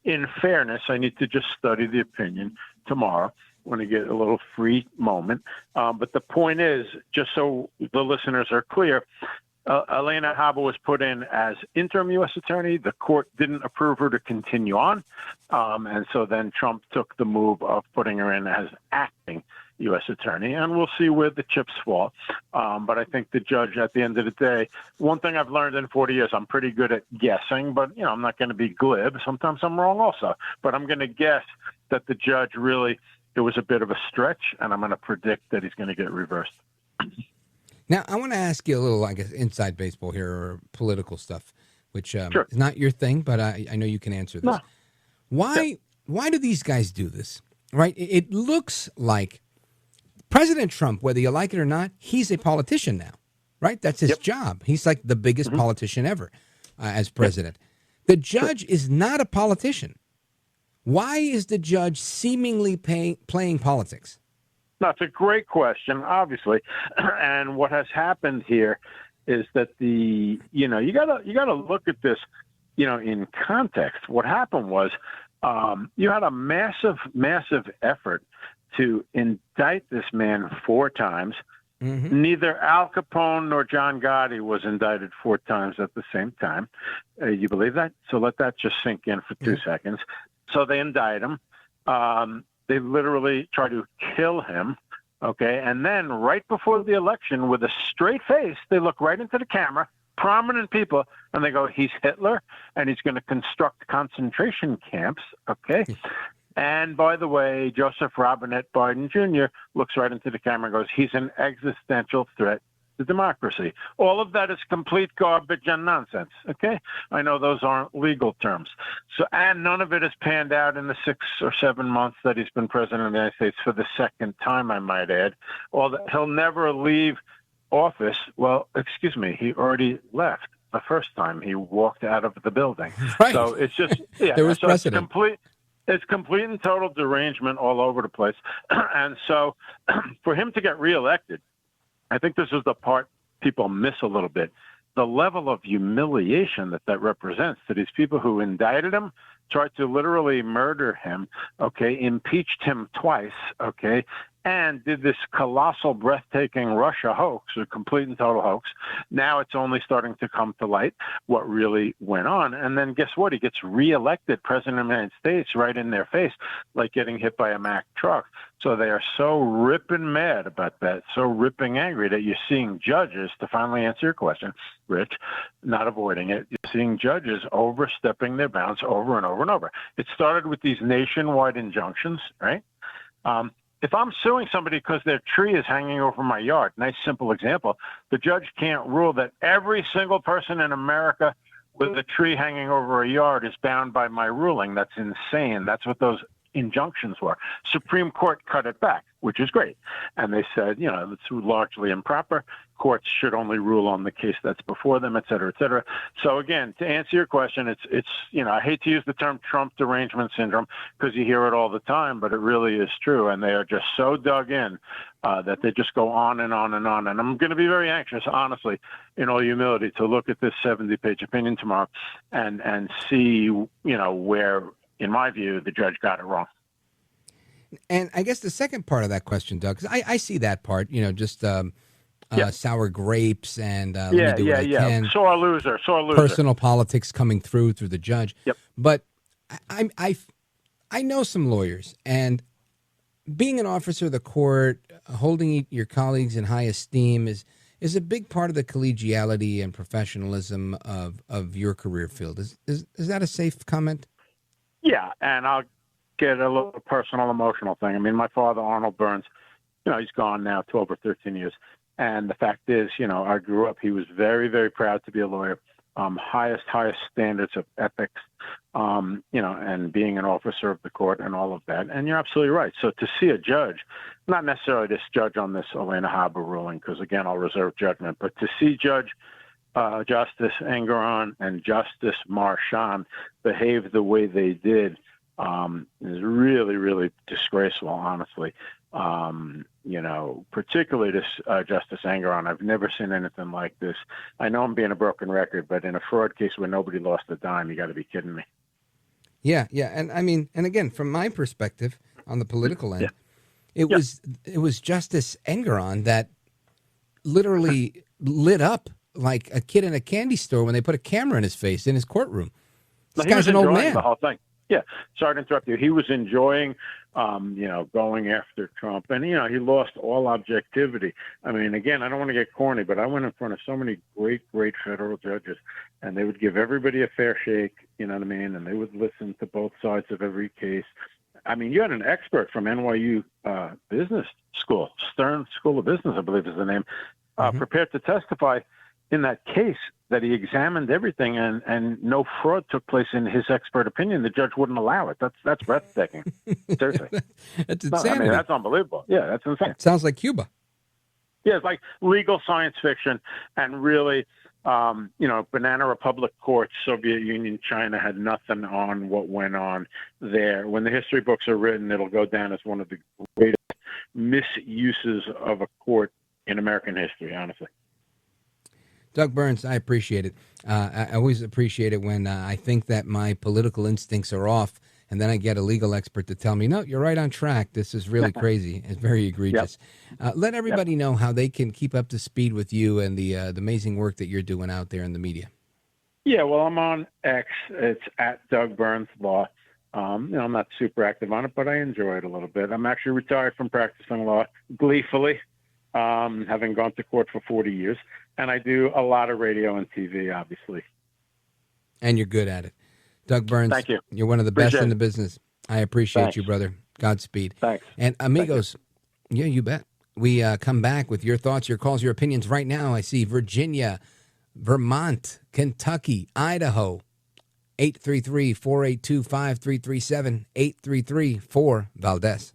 in fairness, I need to just study the opinion tomorrow when I get a little free moment. But the point is, just so the listeners are clear, Alina Habba was put in as interim U.S. attorney. The court didn't approve her to continue on. And so then Trump took the move of putting her in as acting U.S. attorney, and we'll see where the chips fall. But I think the judge, at the end of the day, one thing I've learned in 40 years, I'm pretty good at guessing, but, I'm not going to be glib. Sometimes I'm wrong also. But I'm going to guess that the judge really, it was a bit of a stretch, and I'm going to predict that he's going to get reversed. Now, I want to ask you a little, I guess, inside baseball here, or political stuff, which is not your thing, but I know you can answer this. No. Why do these guys do this, right? It looks like President Trump, whether you like it or not, he's a politician now, right? That's his job. He's like the biggest politician ever as president. The judge is not a politician. Why is the judge seemingly playing politics? No, it's a great question, obviously. And what has happened here is that you gotta look at this, in context. What happened was you had a massive effort to indict this man 4 times. Mm-hmm. Neither Al Capone nor John Gotti was indicted 4 times at the same time. You believe that? So let that just sink in for 2 seconds. So they indict him. They literally try to kill him. Okay. And then right before the election, with a straight face, they look right into the camera, prominent people, and they go, he's Hitler, and he's going to construct concentration camps. Okay. And by the way, Joseph Robinette Biden Jr. looks right into the camera and goes, he's an existential threat the democracy. All of that is complete garbage and nonsense, okay? I know those aren't legal terms. So, and none of it has panned out in the 6 or 7 months that he's been president of the United States, for the second time, I might add. He'll never leave office. Well, excuse me, he already left the first time he walked out of the building. Right. So it's just, There was precedent. It's complete and total derangement all over the place. And so for him to get reelected, I think this is the part people miss a little bit. The level of humiliation that represents to these people who indicted him, tried to literally murder him, okay, impeached him twice, okay, and did this colossal, breathtaking Russia hoax, a complete and total hoax. Now it's only starting to come to light what really went on. And then guess what? He gets reelected president of the United States right in their face, like getting hit by a Mack truck. So they are so ripping mad about that, so ripping angry that you're seeing judges, to finally answer your question, Rich, not avoiding it, you're seeing judges overstepping their bounds over and over and over. It started with these nationwide injunctions, right? If I'm suing somebody because their tree is hanging over my yard, nice simple example, the judge can't rule that every single person in America with a tree hanging over a yard is bound by my ruling. That's insane. That's what those injunctions were. Supreme Court cut it back, which is great. And they said, it's largely improper. Courts should only rule on the case that's before them, et cetera, et cetera. So again, to answer your question, it's I hate to use the term Trump derangement syndrome because you hear it all the time, but it really is true. And they are just so dug in that they just go on and on and on. And I'm going to be very anxious, honestly, in all humility, to look at this 70-page opinion tomorrow and see, where, in my view, the judge got it wrong. And I guess the second part of that question, Doug, because I see that part, just sour grapes and let me do what I can. Sore loser. Personal politics coming through the judge. Yep. But I know some lawyers, and being an officer of the court, holding your colleagues in high esteem is a big part of the collegiality and professionalism of your career field. Is that a safe comment? Yeah, and I'll get a little personal, emotional thing. I mean, my father, Arnold Burns, he's gone now 12 or 13 years. And the fact is, I grew up, he was very, very proud to be a lawyer, highest standards of ethics, and being an officer of the court and all of that. And you're absolutely right. So to see a judge, not necessarily this judge on this Alina Habba ruling, because again, I'll reserve judgment, but to see Justice Engoron and Justice Marchand behave the way they did is really, really disgraceful, honestly. Particularly this Justice Engoron. I've never seen anything like this. I know I'm being a broken record, but in a fraud case where nobody lost a dime, you got to be kidding me. Yeah. And I mean, and again, from my perspective on the political end, it was Justice Engoron that literally lit up like a kid in a candy store when they put a camera in his face in his courtroom. This guy's an old man. The whole thing. Yeah, sorry to interrupt you. He was enjoying, going after Trump, and he lost all objectivity. I mean, again, I don't want to get corny, but I went in front of so many great federal judges, and they would give everybody a fair shake. You know what I mean? And they would listen to both sides of every case. I mean, you had an expert from NYU Business School, Stern School of Business, I believe is the name, prepared to testify in that case that he examined everything and no fraud took place in his expert opinion. The judge wouldn't allow it. That's breathtaking. Seriously. That's insanity. I mean, that's unbelievable. Yeah, that's insane. Sounds like Cuba. Yeah, it's like legal science fiction. And really, Banana Republic courts, Soviet Union, China had nothing on what went on there. When the history books are written, it'll go down as one of the greatest misuses of a court in American history, honestly. Doug Burns, I appreciate it. I always appreciate it when I think that my political instincts are off, and then I get a legal expert to tell me, no, you're right on track. This is really crazy. It's very egregious. Let everybody know how they can keep up to speed with you and the amazing work that you're doing out there in the media. Yeah, well, I'm on X. It's at Doug Burns Law. I'm not super active on it, but I enjoy it a little bit. I'm actually retired from practicing law gleefully, having gone to court for 40 years. And I do a lot of radio and TV, obviously. And you're good at it. Doug Burns, thank you. You're one of the best in the business. I appreciate you, brother. Godspeed. Thanks. And amigos, yeah, you bet. we come back with your thoughts, your calls, your opinions. Right now, I see Virginia, Vermont, Kentucky, Idaho. 833-482-5337, 833-4-VALDEZ.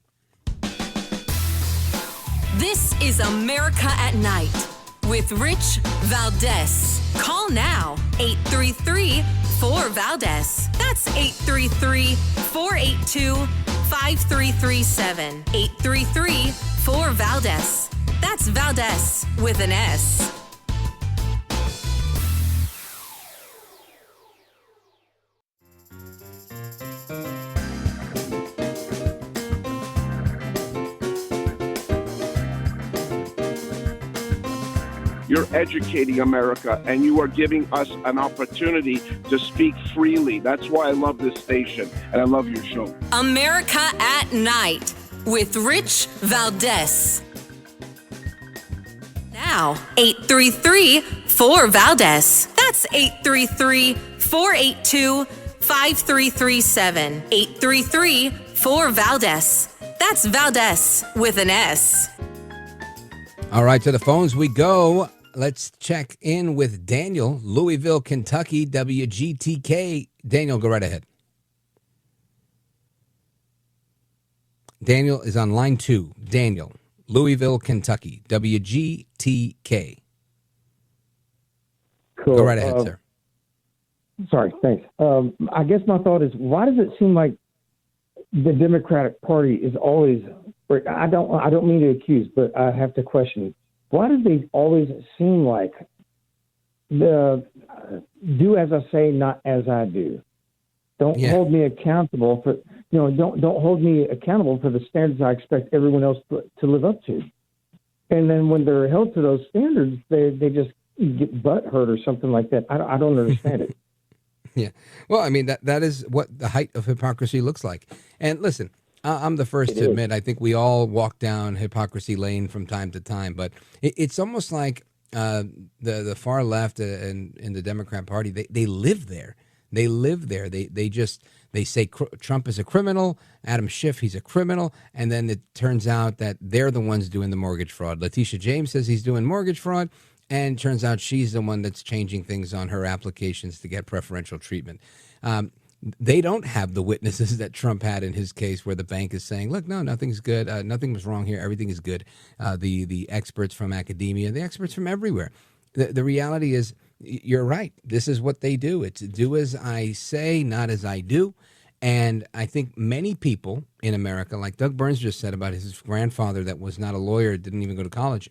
This is America at Night with Rich Valdez. Call now, 833-4-VALDEZ. That's 833-482-5337, 833-4-VALDEZ. That's Valdez with an S. You're educating America, and you are giving us an opportunity to speak freely. That's why I love this station, and I love your show. America at Night with Rich Valdez. Now, 833-4-VALDEZ. That's 833-482-5337. 833-4-VALDEZ. That's Valdez with an S. All right, to the phones we go. Let's check in with Daniel, Louisville, Kentucky, WGTK. Daniel, go right ahead. Daniel is on line 2. Daniel, Louisville, Kentucky, WGTK. Cool. Go right ahead, sir. Sorry, thanks. I guess my thought is, why does it seem like the Democratic Party is always, I don't mean to accuse, but I have to question, why do they always seem like do as I say, not as I do? Don't hold me accountable for, don't hold me accountable for the standards I expect everyone else to live up to. And then when they're held to those standards, they just get butt hurt or something like that. I don't understand it. Yeah. Well, I mean, that is what the height of hypocrisy looks like. And listen, I'm the first to admit, I think we all walk down hypocrisy lane from time to time, but it's almost like the far left and in the Democrat Party, they live there. They live there. They say Trump is a criminal, Adam Schiff, he's a criminal, and then it turns out that they're the ones doing the mortgage fraud. Letitia James says he's doing mortgage fraud, and turns out she's the one that's changing things on her applications to get preferential treatment. They don't have the witnesses that Trump had in his case where the bank is saying, look, no, nothing's good. Nothing was wrong here. Everything is good. The experts from academia, the experts from everywhere. The reality is, you're right. This is what they do. It's do as I say, not as I do. And I think many people in America, like Doug Burns just said about his grandfather that was not a lawyer, didn't even go to college,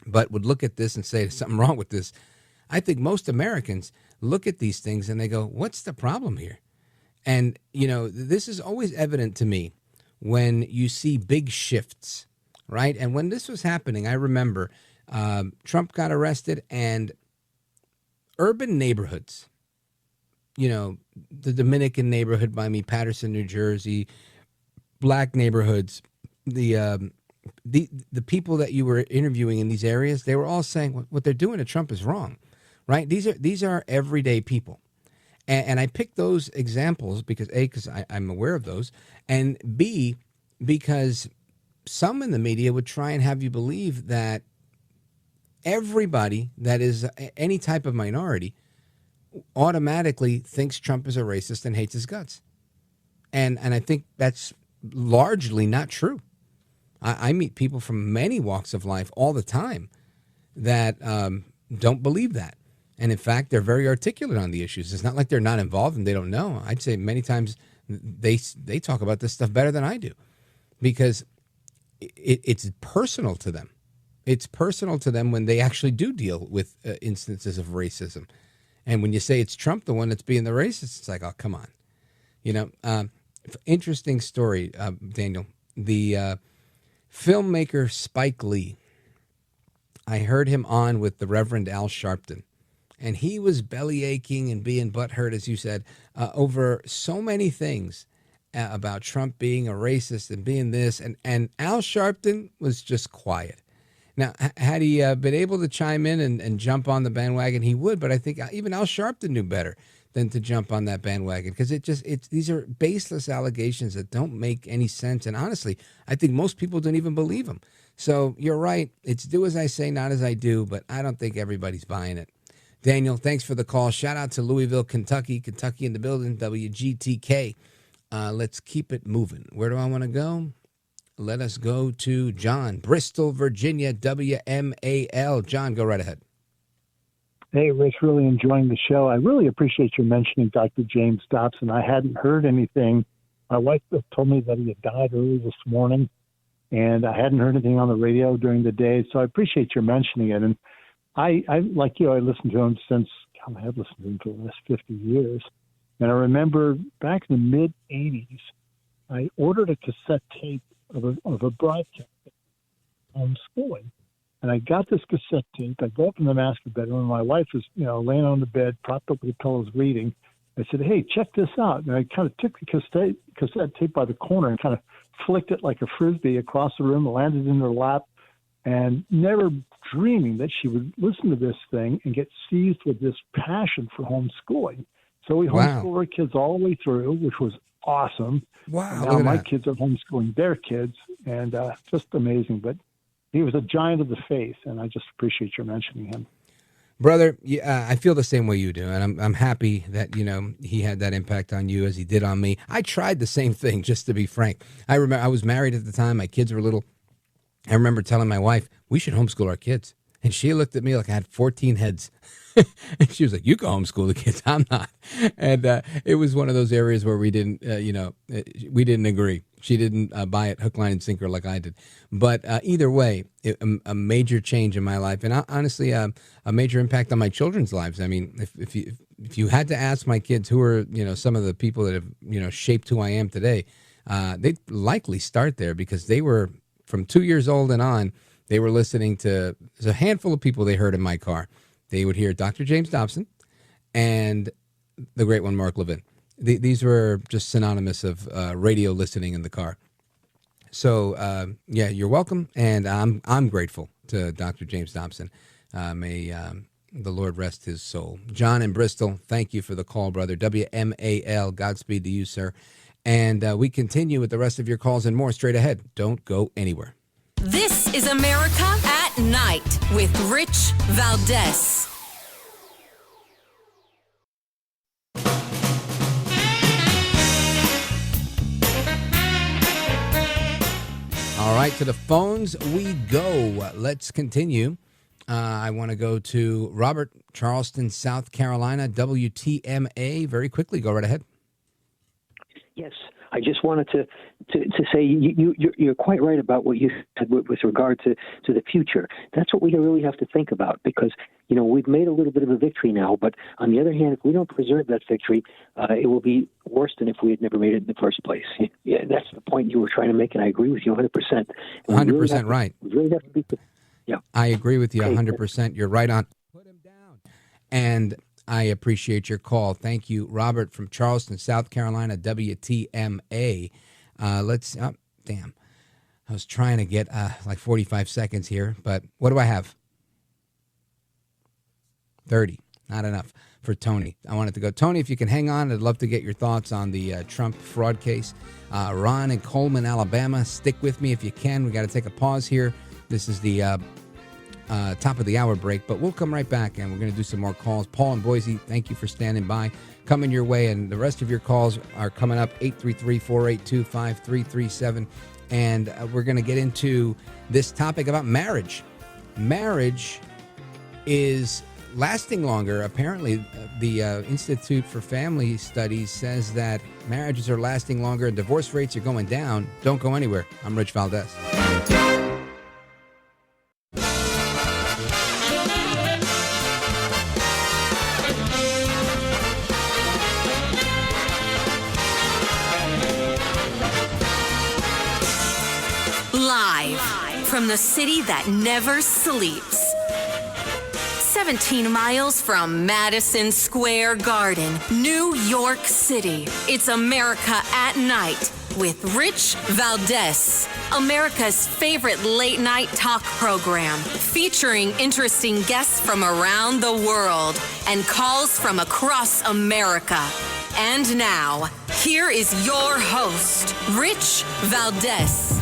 but would look at this and say there's something wrong with this. I think most Americans look at these things and they go, what's the problem here? And, this is always evident to me when you see big shifts, right? And when this was happening, I remember Trump got arrested and urban neighborhoods, the Dominican neighborhood by me, Patterson, New Jersey, black neighborhoods, the people that you were interviewing in these areas, they were all saying what they're doing to Trump is wrong. Right? These are everyday people. And I picked those examples because A, because I'm aware of those, and B, because some in the media would try and have you believe that everybody that is any type of minority automatically thinks Trump is a racist and hates his guts. And I think that's largely not true. I meet people from many walks of life all the time that don't believe that. And in fact, they're very articulate on the issues. It's not like they're not involved and they don't know. I'd say many times they talk about this stuff better than I do because it's personal to them. It's personal to them when they actually do deal with instances of racism. And when you say it's Trump, the one that's being the racist, it's like, oh, come on. Interesting story, Daniel. The filmmaker Spike Lee, I heard him on with the Reverend Al Sharpton. And he was belly aching and being butthurt, as you said, over so many things about Trump being a racist and being this. And Al Sharpton was just quiet. Now, had he been able to chime in and jump on the bandwagon, he would. But I think even Al Sharpton knew better than to jump on that bandwagon, because these are baseless allegations that don't make any sense. And honestly, I think most people don't even believe them. So you're right. It's do as I say, not as I do, but I don't think everybody's buying it. Daniel, thanks for the call. Shout out to Louisville, Kentucky in the building, WGTK. Let's keep it moving. Where do I want to go? Let us go to John, Bristol, Virginia, WMAL. John, go right ahead. Hey, Rich, really enjoying the show. I really appreciate you mentioning Dr. James Dobson. I hadn't heard anything. My wife told me that he had died early this morning, and I hadn't heard anything on the radio during the day, so I appreciate your mentioning it. And I like you, I listened to him since, I have listened to him for the last 50 years. And I remember back in the mid-'80s, I ordered a cassette tape of a broadcast homeschooling. And I got this cassette tape. I go up in the master bedroom, and my wife was, laying on the bed, propped up with the pillows, reading. I said, "Hey, check this out." And I kind of took the cassette tape by the corner and kind of flicked it like a frisbee across the room, landed in her lap, and never dreaming that she would listen to this thing and get seized with this passion for homeschooling. So we homeschooled our kids all the way through, which was awesome. Wow! And now my kids are homeschooling their kids, and just amazing. But he was a giant of the faith, and I just appreciate your mentioning him. Brother, I feel the same way you do, and I'm happy that, he had that impact on you as he did on me. I tried the same thing, just to be frank. I remember I was married at the time. My kids were little. I remember telling my wife, we should homeschool our kids. And she looked at me like I had 14 heads. And she was like, you can homeschool the kids. I'm not. And it was one of those areas where we didn't, we didn't agree. She didn't buy it hook, line, and sinker like I did. But either way, a major change in my life. And honestly, a major impact on my children's lives. I mean, if you had to ask my kids who are, some of the people that have, shaped who I am today, they'd likely start there, because they were from 2 years old and on, they were listening to, there's a handful of people they heard in my car. They would hear Dr. James Dobson and the great one, Mark Levin. These were just synonymous of radio listening in the car. So, you're welcome. And I'm grateful to Dr. James Dobson. May the Lord rest his soul. John in Bristol, thank you for the call, brother. WMAL, Godspeed to you, sir. And we continue with the rest of your calls and more straight ahead. Don't go anywhere. This is America at Night with Rich Valdez. All right, to the phones we go. Let's continue. I want to go to Robert, Charleston, South Carolina, WTMA. Very quickly, go right ahead. Yes, I just wanted to say you're quite right about what you said with regard to the future. That's what we really have to think about, because we've made a little bit of a victory now, but on the other hand, if we don't preserve that victory, it will be worse than if we had never made it in the first place. Yeah, that's the point you were trying to make, and I agree with you 100%. 100% right. We really have to be. Yeah, I agree with you 100%. You're right on. Put him down. And I appreciate your call. Thank you, Robert from Charleston, South Carolina, WTMA. Damn. I was trying to get like 45 seconds here, but what do I have? 30. Not enough for Tony. I wanted to go. Tony, if you can hang on, I'd love to get your thoughts on the Trump fraud case. Ron in Coleman, Alabama, stick with me if you can. We got to take a pause here. This is the top of the hour break, but we'll come right back and we're going to do some more calls. Paul in Boise, thank you for standing by. Coming your way, and the rest of your calls are coming up, 833-482-5337. And we're going to get into this topic about marriage. Marriage is lasting longer. Apparently, the Institute for Family Studies says that marriages are lasting longer and divorce rates are going down. Don't go anywhere. I'm Rich Valdez. Live from the city that never sleeps. 17 miles from Madison Square Garden, New York City. It's America at Night with Rich Valdez. America's favorite late-night talk program, featuring interesting guests from around the world and calls from across America. And now, here is your host, Rich Valdez.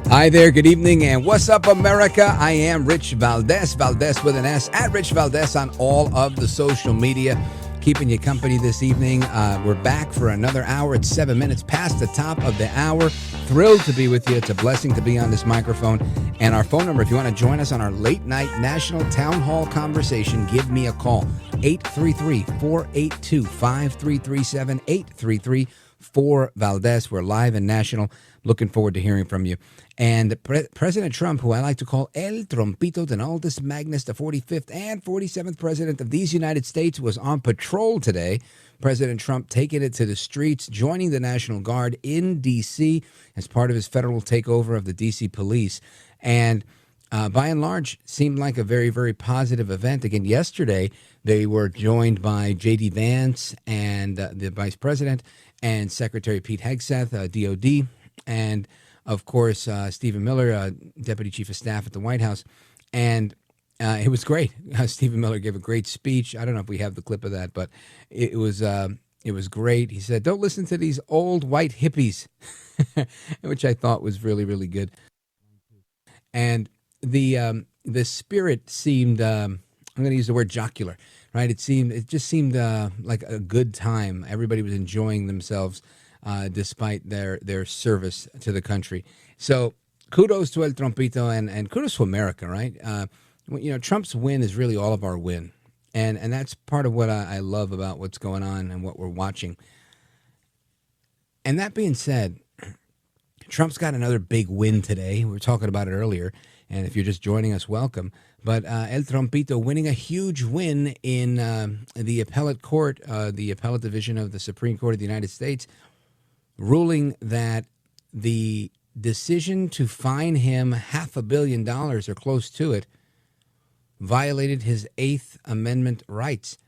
Hi there, good evening, and what's up, America? I am Rich Valdez, Valdez with an S, at Rich Valdez on all of the social media. Keeping you company this evening. We're back for another hour. It's 7 minutes past the top of the hour. Thrilled to be with you. It's a blessing to be on this microphone. And our phone number, if you want to join us on our late night national town hall conversation, give me a call. 833-482-5337, 833-4-Valdez. We're live and national. Looking forward to hearing from you. And President Trump, who I like to call El Trompito Donaldus Magnus, the 45th and 47th president of these United States, was on patrol today. President Trump taking it to the streets, joining the National Guard in D.C. as part of his federal takeover of the D.C. police. And by and large, seemed like a very, very positive event. Again, yesterday, they were joined by J.D. Vance and the vice president and Secretary Pete Hegseth, DOD, and of course, Stephen Miller, Deputy Chief of Staff at the White House. And it was great. Stephen Miller gave a great speech. I don't know if we have the clip of that, but it was great. He said, "Don't listen to these old white hippies," which I thought was really, really good. And the spirit seemed, I'm going to use the word jocular, right? It just seemed like a good time. Everybody was enjoying themselves. Despite their service to the country. So kudos to El Trompito and kudos to America, right? Trump's win is really all of our win. And that's part of what I love about what's going on and what we're watching. And that being said, Trump's got another big win today. We were talking about it earlier. And if you're just joining us, welcome. But El Trompito winning a huge win in the appellate court, the appellate division of the Supreme Court of the United States, ruling that the decision to fine him $500 million or close to it violated his Eighth Amendment rights.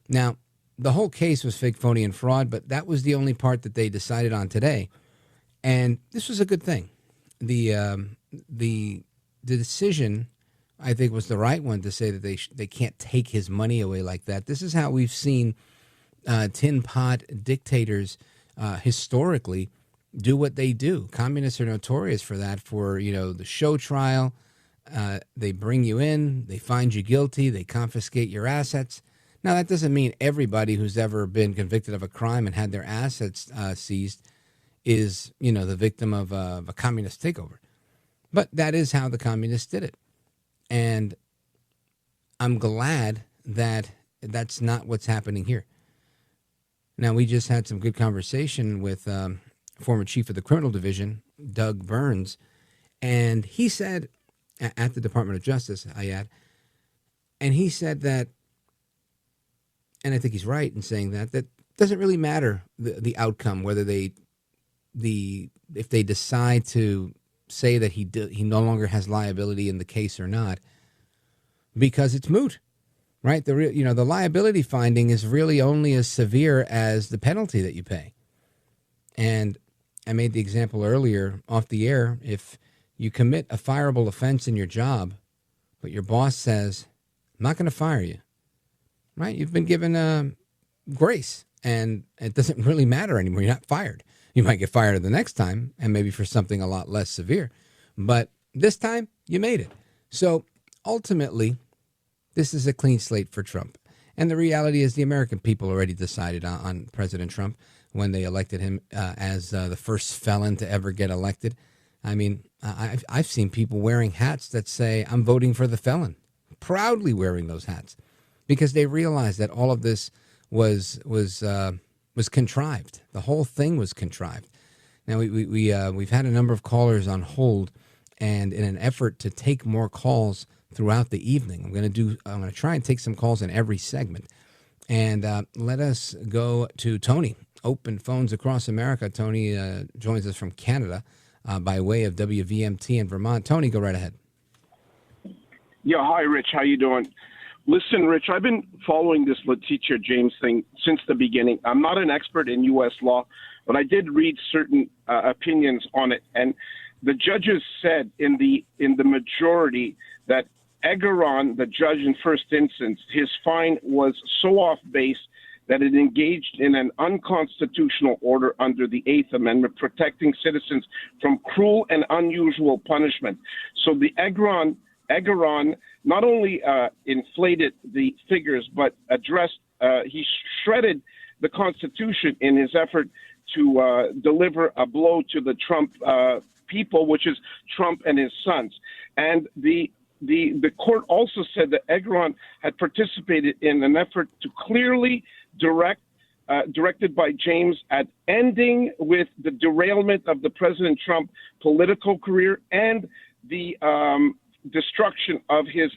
Now, the whole case was fake, phony, and fraud, but that was the only part that they decided on today. And this was a good thing. The decision, I think, was the right one to say that they can't take his money away like that. This is how we've seen tin pot dictators historically do what they do. Communists are notorious for that, for, the show trial. They bring you in, they find you guilty, they confiscate your assets. Now, that doesn't mean everybody who's ever been convicted of a crime and had their assets seized is, the victim of a communist takeover. But that is how the communists did it. And I'm glad that that's not what's happening here. Now, we just had some good conversation with former chief of the criminal division, Doug Burns, and he said, at the Department of Justice, and he said that, and I think he's right in saying that doesn't really matter the outcome, whether if they decide to say that he no longer has liability in the case or not, because it's moot. Right, the liability finding is really only as severe as the penalty that you pay. And I made the example earlier off the air. If you commit a fireable offense in your job, but your boss says, "I'm not going to fire you," right? You've been given grace, and it doesn't really matter anymore. You're not fired. You might get fired the next time, and maybe for something a lot less severe. But this time, you made it. So ultimately, this is a clean slate for Trump. And the reality is the American people already decided on President Trump when they elected him as the first felon to ever get elected. I mean, I've seen people wearing hats that say, "I'm voting for the felon," proudly wearing those hats, because they realized that all of this was contrived. The whole thing was contrived. Now, we've had a number of callers on hold, and in an effort to take more calls throughout the evening, I'm going to try and take some calls in every segment. And let us go to Tony. Open phones across America. Tony joins us from Canada by way of WVMT in Vermont. Tony, go right ahead. Yeah, hi, Rich. How you doing? Listen, Rich, I've been following this Letitia James thing since the beginning. I'm not an expert in U.S. law, but I did read certain opinions on it. And the judges said in the majority that Egeron, the judge in first instance, his fine was so off base that it engaged in an unconstitutional order under the Eighth Amendment, protecting citizens from cruel and unusual punishment. So the Egeron not only inflated the figures, but he shredded the Constitution in his effort to deliver a blow to the Trump people, which is Trump and his sons. And the court also said that Egeron had participated in an effort to clearly directed by James at ending with the derailment of the President Trump political career and the destruction of his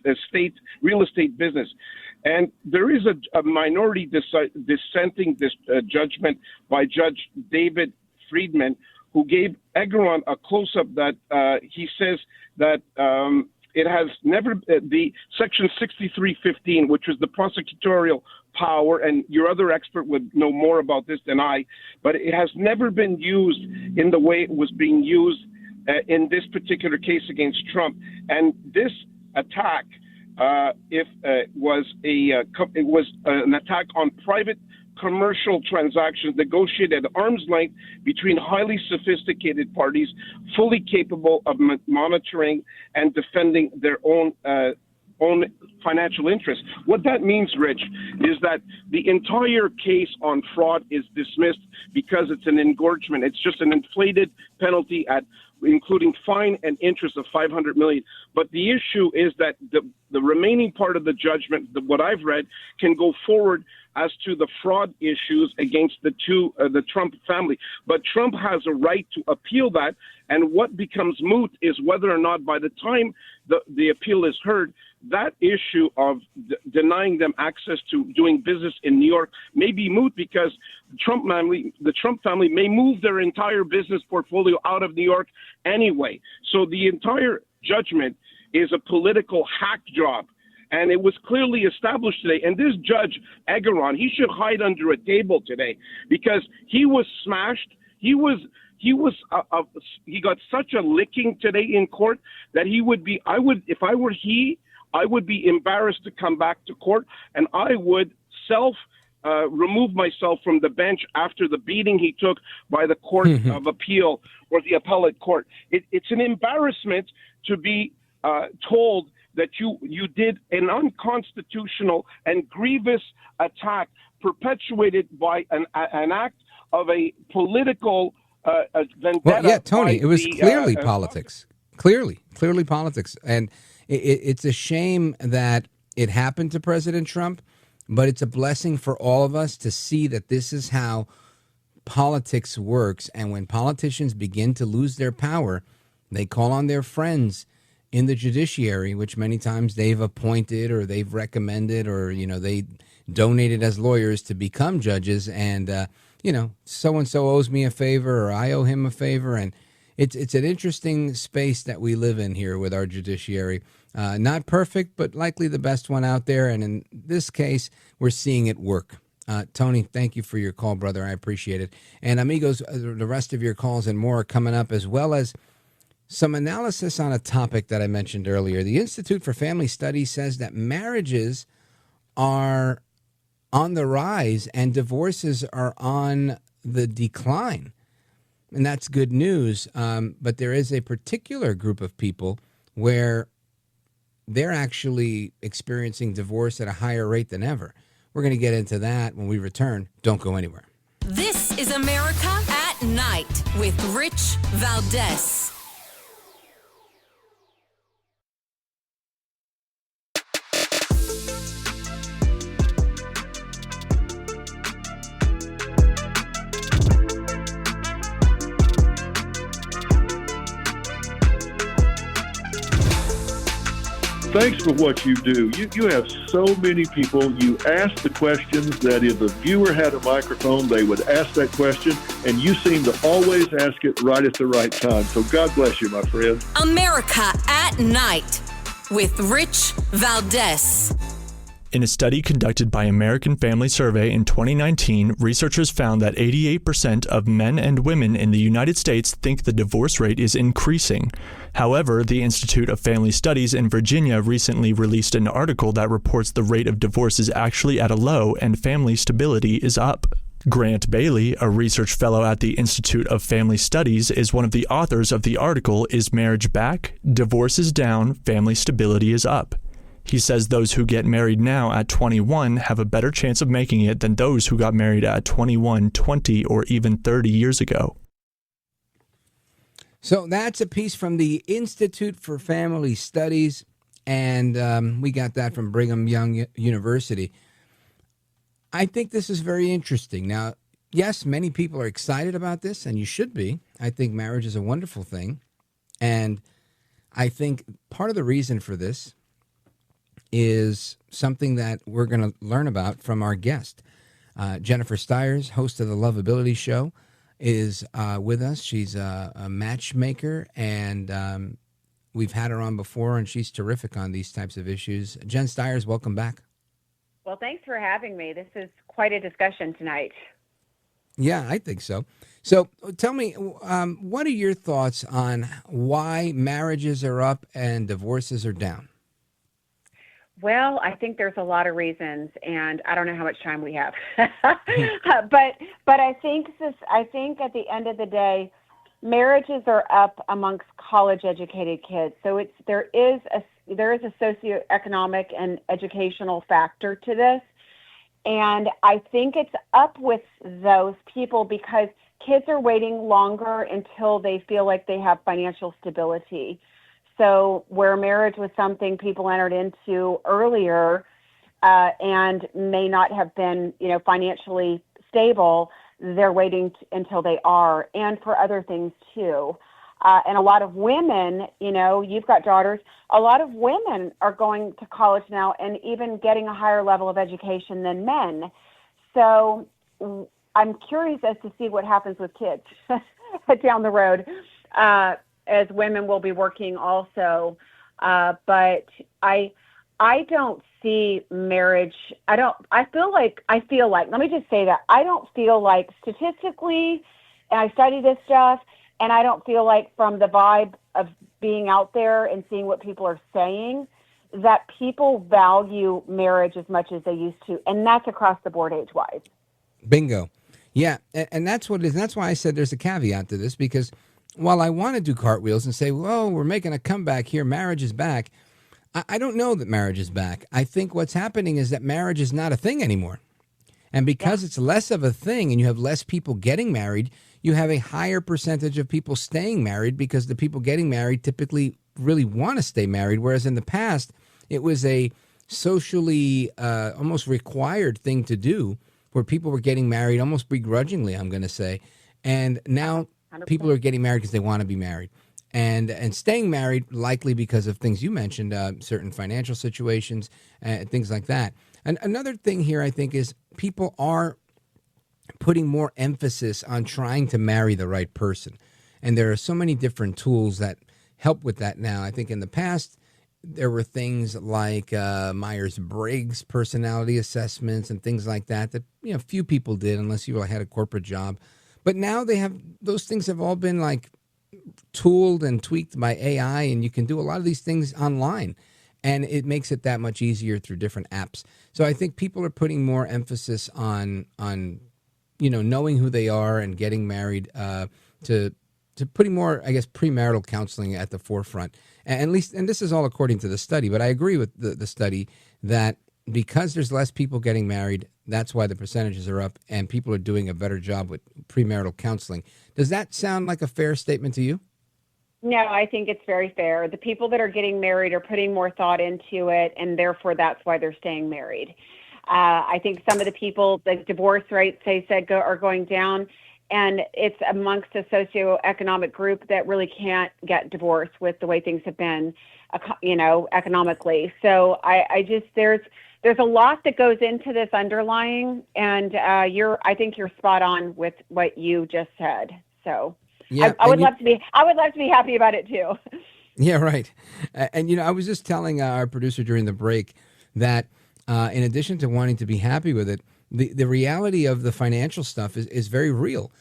estate, real estate business. And there is a minority dissenting judgment by Judge David Friedman, who gave Egeron a close-up that he says that it has never, the section 6315, which was the prosecutorial power, and your other expert would know more about this than I, but it has never been used in the way it was being used in this particular case against Trump. And this attack, it was an attack on private commercial transactions negotiated at arm's length between highly sophisticated parties, fully capable of monitoring and defending their own financial interests. What that means, Rich, is that the entire case on fraud is dismissed because it's an engorgement. It's just an inflated penalty including fine and interest of $500 million. But the issue is that the remaining part of the judgment, what I've read, can go forward as to the fraud issues against the Trump family. But Trump has a right to appeal that, and what becomes moot is whether or not by the time the appeal is heard, that issue of denying them access to doing business in New York may be moot because the Trump family may move their entire business portfolio out of New York anyway. So the entire judgment is a political hack job. And it was clearly established today. And this Judge Egeron, he should hide under a table today because he was smashed. He got such a licking today in court that if I were he, I would be embarrassed to come back to court, and I would remove myself from the bench after the beating he took by the Court of Appeal or the appellate court. It's an embarrassment to be told that you did an unconstitutional and grievous attack perpetuated by an act of a political vendetta. Well, yeah, Tony, it was clearly politics. Clearly politics. And it's a shame that it happened to President Trump, but it's a blessing for all of us to see that this is how politics works. And when politicians begin to lose their power, they call on their friends in the judiciary, which many times they've appointed or they've recommended or, they donated as lawyers to become judges. And, so-and-so owes me a favor or I owe him a favor. And it's an interesting space that we live in here with our judiciary. Not perfect, but likely the best one out there. And in this case, we're seeing it work. Tony, thank you for your call, brother. I appreciate it. And amigos, the rest of your calls and more are coming up, as well as some analysis on a topic that I mentioned earlier. The Institute for Family Studies says that marriages are on the rise and divorces are on the decline. And that's good news. But there is a particular group of people where they're actually experiencing divorce at a higher rate than ever. We're going to get into that when we return. Don't go anywhere. This is America at Night with Rich Valdez. Thanks for what you do. You have so many people. You ask the questions that if the viewer had a microphone, they would ask that question, and you seem to always ask it right at the right time. So God bless you, my friend. America at Night with Rich Valdez. In a study conducted by American Family Survey in 2019, researchers found that 88% of men and women in the United States think the divorce rate is increasing. However, the Institute of Family Studies in Virginia recently released an article that reports the rate of divorce is actually at a low and family stability is up. Grant Bailey, a research fellow at the Institute of Family Studies, is one of the authors of the article, Is Marriage Back? Divorce is Down, Family Stability is Up. He says those who get married now at 21 have a better chance of making it than those who got married at 21, 20, or even 30 years ago. So that's a piece from the Institute for Family Studies, and we got that from Brigham Young University. I think this is very interesting. Now, yes, many people are excited about this, and you should be. I think marriage is a wonderful thing, and I think part of the reason for this is something that we're going to learn about from our guest. Jennifer Styers, host of the Lovability Show, is with us. She's a matchmaker, and we've had her on before, and she's terrific on these types of issues. Jen Styers, welcome back. Well, thanks for having me. This is quite a discussion tonight. Yeah, I think so. So tell me, what are your thoughts on why marriages are up and divorces are down? Well, I think there's a lot of reasons, and I don't know how much time we have. but I think at the end of the day, marriages are up amongst college-educated kids. So there is a socioeconomic and educational factor to this, and I think it's up with those people because kids are waiting longer until they feel like they have financial stability. So where marriage was something people entered into earlier and may not have been, financially stable, they're waiting until they are, and for other things too. And a lot of women, you've got daughters, a lot of women are going to college now and even getting a higher level of education than men. So I'm curious as to see what happens with kids down the road. As women will be working also. But I don't see marriage. I feel like, let me just say that, I don't feel like statistically, and I study this stuff, and I don't feel like from the vibe of being out there and seeing what people are saying, that people value marriage as much as they used to. And that's across the board age-wise. Bingo. Yeah, and that's what it is. That's why I said there's a caveat to this, because while I want to do cartwheels and say, well, we're making a comeback here, marriage is back, I don't know that marriage is back. I think what's happening is that marriage is not a thing anymore. And because it's less of a thing and you have less people getting married, you have a higher percentage of people staying married because the people getting married typically really want to stay married, whereas in the past, it was a socially almost required thing to do where people were getting married almost begrudgingly, I'm going to say. And now 100%. People are getting married because they want to be married and staying married likely because of things you mentioned, certain financial situations and things like that. And another thing here, I think, is people are putting more emphasis on trying to marry the right person. And there are so many different tools that help with that now. I think in the past, there were things like Myers-Briggs personality assessments and things like that few people did unless you had a corporate job. But now those things have all been like tooled and tweaked by AI, and you can do a lot of these things online, and it makes it that much easier through different apps. So I think people are putting more emphasis on knowing who they are and getting married, to putting more, I guess, premarital counseling at the forefront. And this is all according to the study, but I agree with the study that because there's less people getting married, that's why the percentages are up, and people are doing a better job with premarital counseling. Does that sound like a fair statement to you? No, I think it's very fair. The people that are getting married are putting more thought into it, and therefore that's why they're staying married. I think some of the people, the divorce rates, they said are going down, and it's amongst a socioeconomic group that really can't get divorced with the way things have been, economically. So I just there's a lot that goes into this underlying, and I think you're spot on with what you just said. So yeah, I would love to be happy about it too. Yeah, right. And, I was just telling our producer during the break that in addition to wanting to be happy with it, the reality of the financial stuff is very real.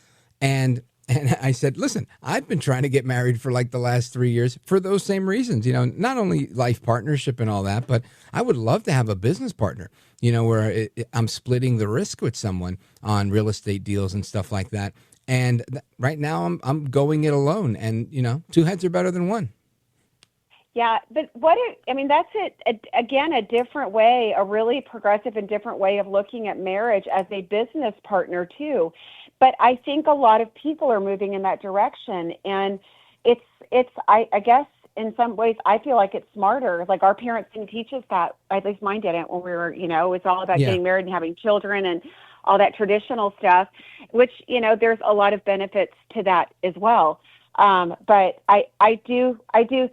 And I said, listen, I've been trying to get married for like the last 3 years for those same reasons, not only life partnership and all that, but I would love to have a business partner, where I'm splitting the risk with someone on real estate deals and stuff like that. And right now I'm going it alone, and, two heads are better than one. Yeah, but that's again, a different way, a really progressive and different way of looking at marriage as a business partner too. But I think a lot of people are moving in that direction, and I guess in some ways I feel like it's smarter. Like our parents didn't teach us that, at least mine didn't, when we were, it's all about getting married and having children and all that traditional stuff, which, there's a lot of benefits to that as well. But I do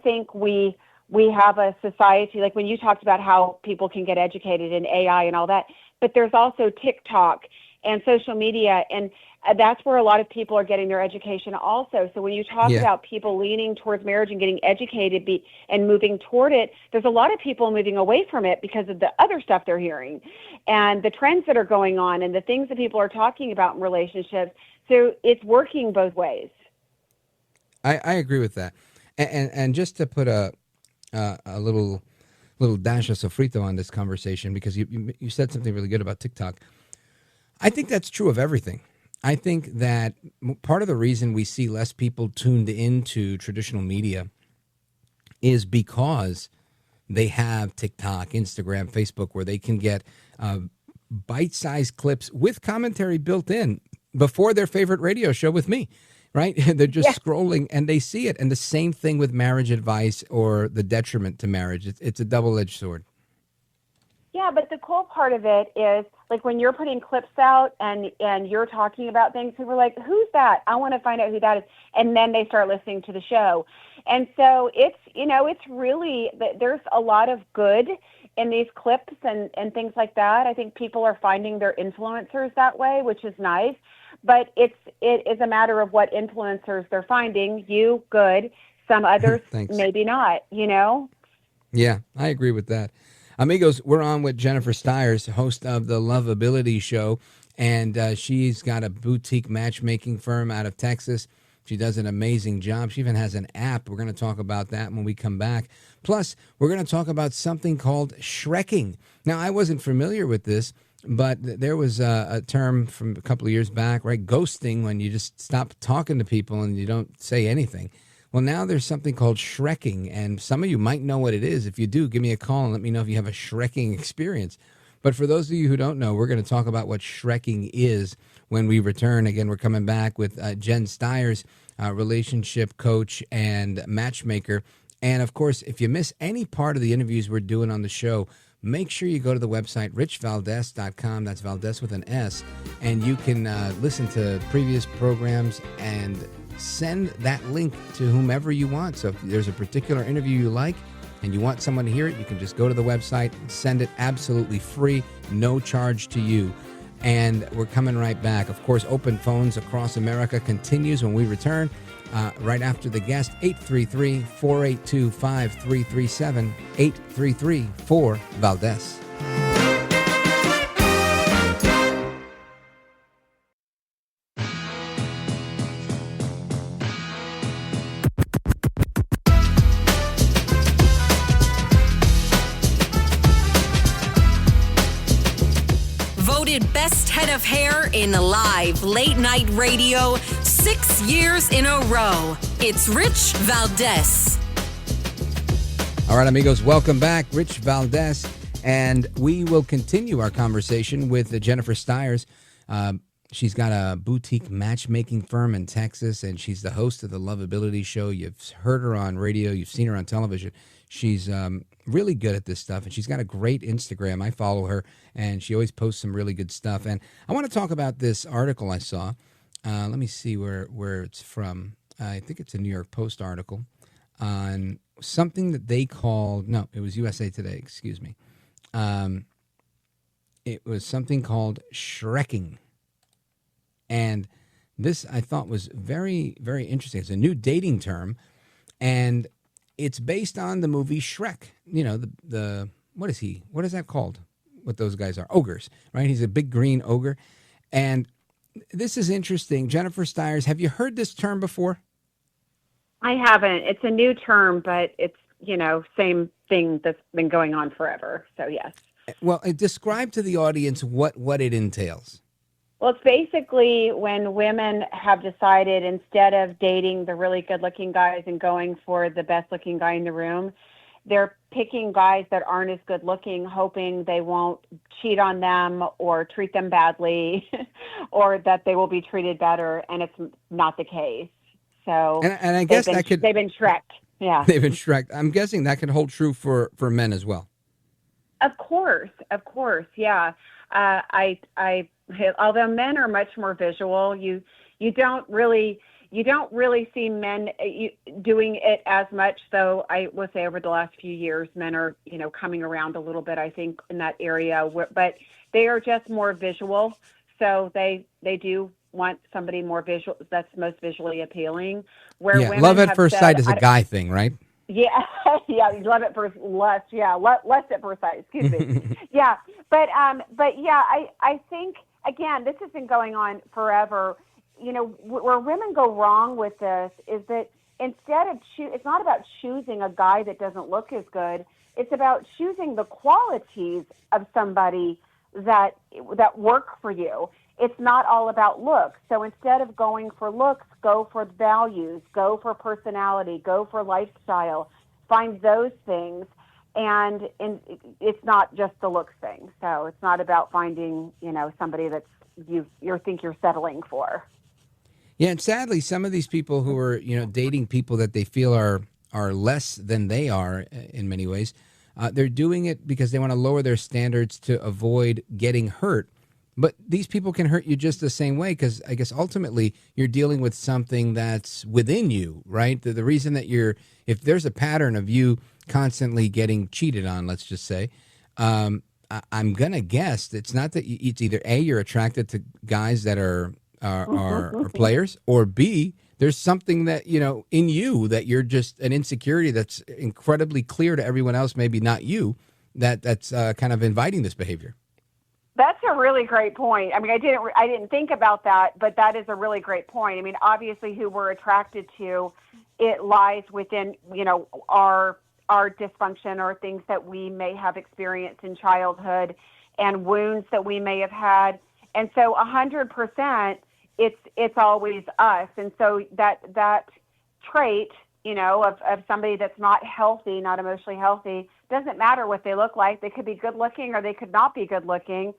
think we have a society, like when you talked about how people can get educated in AI and all that, but there's also TikTok and social media, and that's where a lot of people are getting their education also. So when you talk about people leaning towards marriage and getting educated and moving toward it, there's a lot of people moving away from it because of the other stuff they're hearing and the trends that are going on and the things that people are talking about in relationships. So it's working both ways. I agree with that. And just to put a little dash of sofrito on this conversation, because you said something really good about TikTok. I think that's true of everything. I think that part of the reason we see less people tuned into traditional media is because they have TikTok, Instagram, Facebook, where they can get bite-sized clips with commentary built in before their favorite radio show with me, right? They're just scrolling and they see it. And the same thing with marriage advice or the detriment to marriage. It's a double-edged sword. Yeah, but the cool part of it is, like, when you're putting clips out and you're talking about things, people are like, who's that? I want to find out who that is. And then they start listening to the show. And so it's really, there's a lot of good in these clips and things like that. I think people are finding their influencers that way, which is nice. But it is a matter of what influencers they're finding. You, good. Some others, maybe not, Yeah, I agree with that. Amigos, we're on with Jennifer Styers, host of the Lovability Show, and she's got a boutique matchmaking firm out of Texas. She does an amazing job. She even has an app. We're going to talk about that when we come back. Plus, we're going to talk about something called Shrekking. Now, I wasn't familiar with this, but there was a term from a couple of years back, right? Ghosting, when you just stop talking to people and you don't say anything. Well, now there's something called Shrekking, and some of you might know what it is. If you do, give me a call and let me know if you have a Shrekking experience. But for those of you who don't know, we're going to talk about what Shrekking is when we return. Again, we're coming back with Jen Styers, relationship coach and matchmaker. And, of course, if you miss any part of the interviews we're doing on the show, make sure you go to the website, richvaldez.com. That's Valdez with an S. And you can listen to previous programs and send that link to whomever you want. So if there's a particular interview you like and you want someone to hear it, you can just go to the website, send it absolutely free, no charge to you. And we're coming right back. Of course, Open Phones Across America continues when we return. Right after the guest, 833-482-5337, 833-4-VALDEZ. Voted best head of hair in live late night radio 6 years in a row. It's Rich Valdez. All right, amigos, welcome back. Rich Valdez. And we will continue our conversation with Jennifer Styers. She's got a boutique matchmaking firm in Texas, and she's the host of the Lovability Show. You've heard her on radio. You've seen her on television. She's really good at this stuff, and she's got a great Instagram. I follow her, and she always posts some really good stuff. And I want to talk about this article I saw. Let me see where it's from. I think it's a New York Post article on something that they called, no, it was USA Today, excuse me. It was something called Shrekking. And this I thought was very, very interesting. It's a new dating term, and it's based on the movie Shrek. You know, the what is he? What is that called? What those guys are? Ogres, right? He's a big green ogre. And this is interesting. Jennifer Styers, have you heard this term before? I haven't. It's a new term, but it's, same thing that's been going on forever. So, yes. Well, describe to the audience what it entails. Well, it's basically when women have decided, instead of dating the really good-looking guys and going for the best-looking guy in the room, they're picking guys that aren't as good-looking, hoping they won't cheat on them or treat them badly or that they will be treated better, and it's not the case. So, and I guess they've been Shreked. Yeah. They've been Shrek. I'm guessing that can hold true for men as well. Of course, yeah. Although men are much more visual, you don't really see men doing it as much. Though I will say over the last few years, men are coming around a little bit, I think, in that area. But they are just more visual, so they do want somebody more visual that's most visually appealing. Where women love at have first said, sight is a guy thing, right? Yeah, love at first lust. Yeah, lust at first sight. Excuse me. Yeah, but yeah, I think again, this has been going on forever. Where women go wrong with this is that instead of it's not about choosing a guy that doesn't look as good. It's about choosing the qualities of somebody that work for you. It's not all about looks. So instead of going for looks, go for values, go for personality, go for lifestyle. Find those things, and it's not just the looks thing. So it's not about finding, somebody that's you think you're settling for. Yeah, and sadly, some of these people who are, dating people that they feel are less than they are in many ways, they're doing it because they want to lower their standards to avoid getting hurt. But these people can hurt you just the same way because I guess ultimately you're dealing with something that's within you, right? The reason that if there's a pattern of you constantly getting cheated on, let's just say, I'm going to guess it's not that it's either A, you're attracted to guys that are players, or B, there's something that, in you that you're just an insecurity that's incredibly clear to everyone else, maybe not you, that's kind of inviting this behavior. That's a really great point. I mean, I didn't think about that, but that is a really great point. I mean, obviously, who we're attracted to, it lies within our dysfunction or things that we may have experienced in childhood and wounds that we may have had, and so 100%, it's always us, and so that trait, of somebody that's not healthy, not emotionally healthy. Doesn't matter what they look like. They could be good looking or they could not be good looking,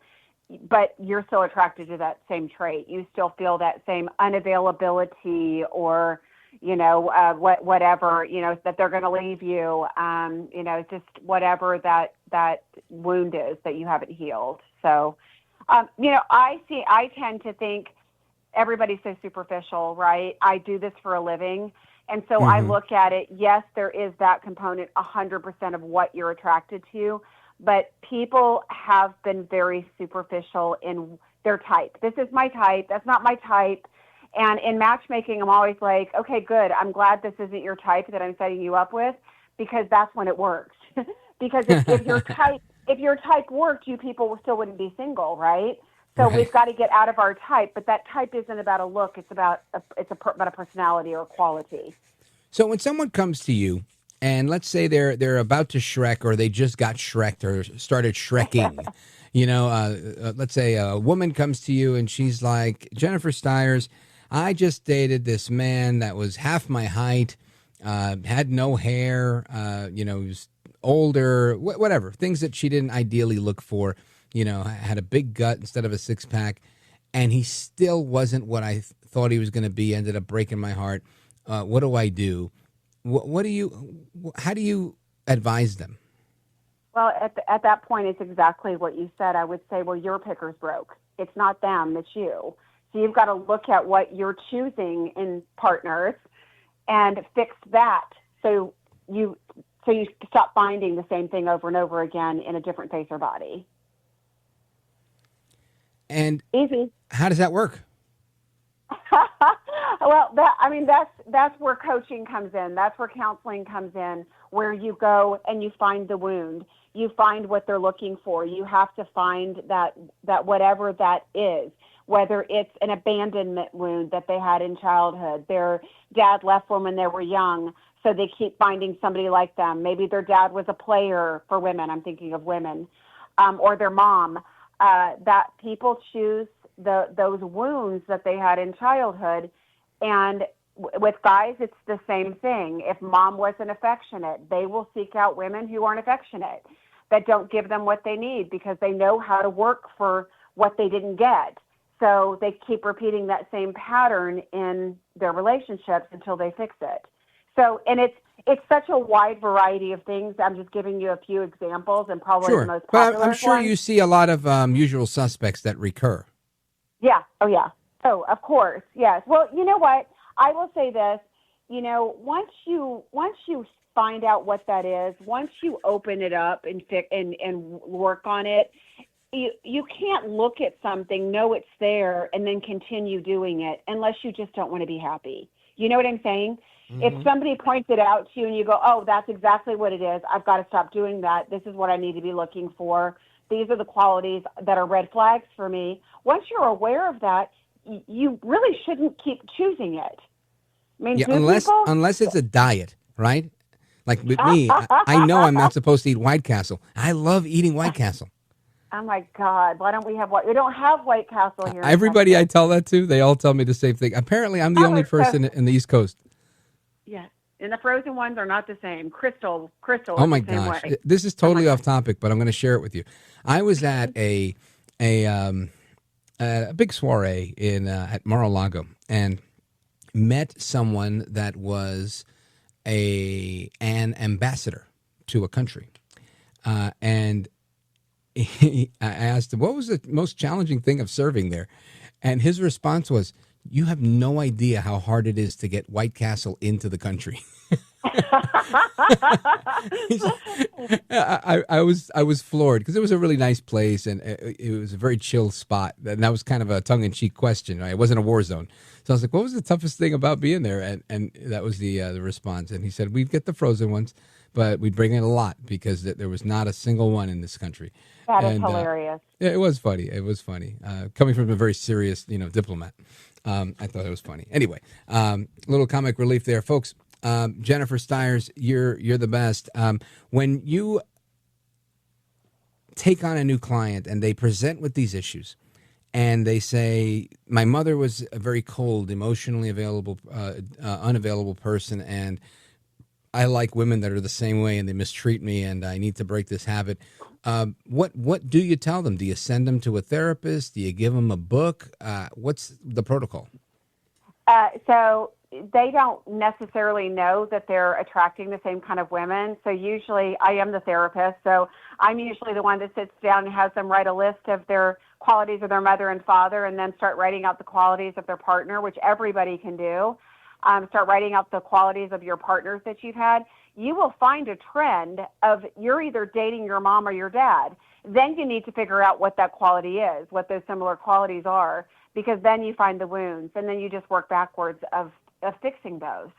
but you're still attracted to that same trait. You still feel that same unavailability or, whatever, that they're going to leave you, just whatever that wound is that you haven't healed. So, I tend to think everybody's so superficial, right? I do this for a living. And so I look at it, yes, there is that component, 100% of what you're attracted to, but people have been very superficial in their type. This is my type. That's not my type. And in matchmaking, I'm always like, okay, good. I'm glad this isn't your type that I'm setting you up with, because that's when it works. Because if your type worked, you people still wouldn't be single, right? So we've got to get out of our type, but that type isn't about a look. It's about a personality or a quality. So when someone comes to you, and let's say they're about to Shrek, or they just got Shreked or started Shrekking, let's say a woman comes to you and she's like, Jennifer Styers, I just dated this man that was half my height, had no hair, he was older, whatever, things that she didn't ideally look for. Had a big gut instead of a six-pack, and he still wasn't what I thought he was going to be, ended up breaking my heart. What do I do? How do you advise them? Well, at that point, it's exactly what you said. I would say, well, your picker's broke. It's not them, it's you. So you've got to look at what you're choosing in partners and fix that. So you stop finding the same thing over and over again in a different face or body. And easy. How does that work? Well, that's where coaching comes in. That's where counseling comes in, where you go and you find the wound. You find what they're looking for. You have to find that whatever that is, whether it's an abandonment wound that they had in childhood, their dad left them when they were young, so they keep finding somebody like them. Maybe their dad was a player for women. I'm thinking of women, or their mom. That people choose those wounds that they had in childhood. And with guys, it's the same thing. If mom wasn't affectionate, they will seek out women who aren't affectionate, that don't give them what they need because they know how to work for what they didn't get. So they keep repeating that same pattern in their relationships until they fix it. So, and it's such a wide variety of things. I'm just giving you a few examples and probably Sure. the most But popular I'm sure ones. you see a lot of usual suspects that recur. Yeah. Oh, yeah. Oh, of course. Yes. Well, you know what? I will say this. You know, once you find out what that is, once you open it up and work on it, you can't look at something, know it's there, and then continue doing it unless you just don't want to be happy. You know what I'm saying? Mm-hmm. If somebody points it out to you and you go, oh, that's exactly what it is, I've got to stop doing that. This is what I need to be looking for. These are the qualities that are red flags for me. Once you're aware of that, you really shouldn't keep choosing it. I mean, Yeah, do unless it's a diet, right? Like with me, I know I'm not supposed to eat White Castle. I love eating White Castle. Oh my God! Why don't we have White? We don't have White Castle here. Everybody I tell that to, they all tell me the same thing. Apparently, I'm the only person in the East Coast. Yeah, and the frozen ones are not the same. Crystal. Oh my is the same gosh, way. this is totally off topic, but I'm going to share it with you. I was at a big soiree at Mar-a-Lago and met someone that was an ambassador to a country, and I asked him, what was the most challenging thing of serving there? And his response was, you have no idea how hard it is to get White Castle into the country. I was floored because it was a really nice place and it was a very chill spot. And that was kind of a tongue-in-cheek question. Right? It wasn't a war zone. So I was like, what was the toughest thing about being there? And that was the response. And he said, we'd get the frozen ones, but we'd bring in a lot because there was not a single one in this country. That is hilarious. Yeah, it was funny. It was funny. Coming from a very serious, diplomat. I thought it was funny. Anyway, little comic relief there, folks. Jennifer Styers, you're the best. When you take on a new client and they present with these issues, and they say, my mother was a very cold, emotionally unavailable person, and I like women that are the same way, and they mistreat me, and I need to break this habit. What do you tell them? Do you send them to a therapist? Do you give them a book? What's the protocol? So they don't necessarily know that they're attracting the same kind of women. So usually I am the therapist. So I'm usually the one that sits down and has them write a list of their qualities of their mother and father, and then start writing out the qualities of their partner, which everybody can do. Start writing out the qualities of your partners that you've had. You will find a trend of you're either dating your mom or your dad. Then you need to figure out what that quality is, what those similar qualities are, because then you find the wounds, and then you just work backwards of fixing those,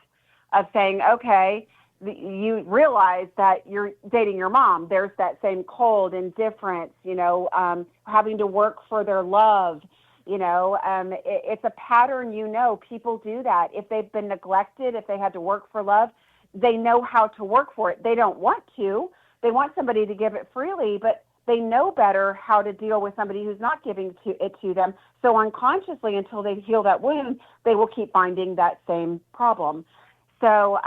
of saying, okay, you realize that you're dating your mom. There's that same cold indifference, having to work for their love. It's a pattern. People do that. If they've been neglected, if they had to work for love, they know how to work for it. They don't want to. They want somebody to give it freely, but they know better how to deal with somebody who's not giving it to them. So unconsciously, until they heal that wound, they will keep finding that same problem. So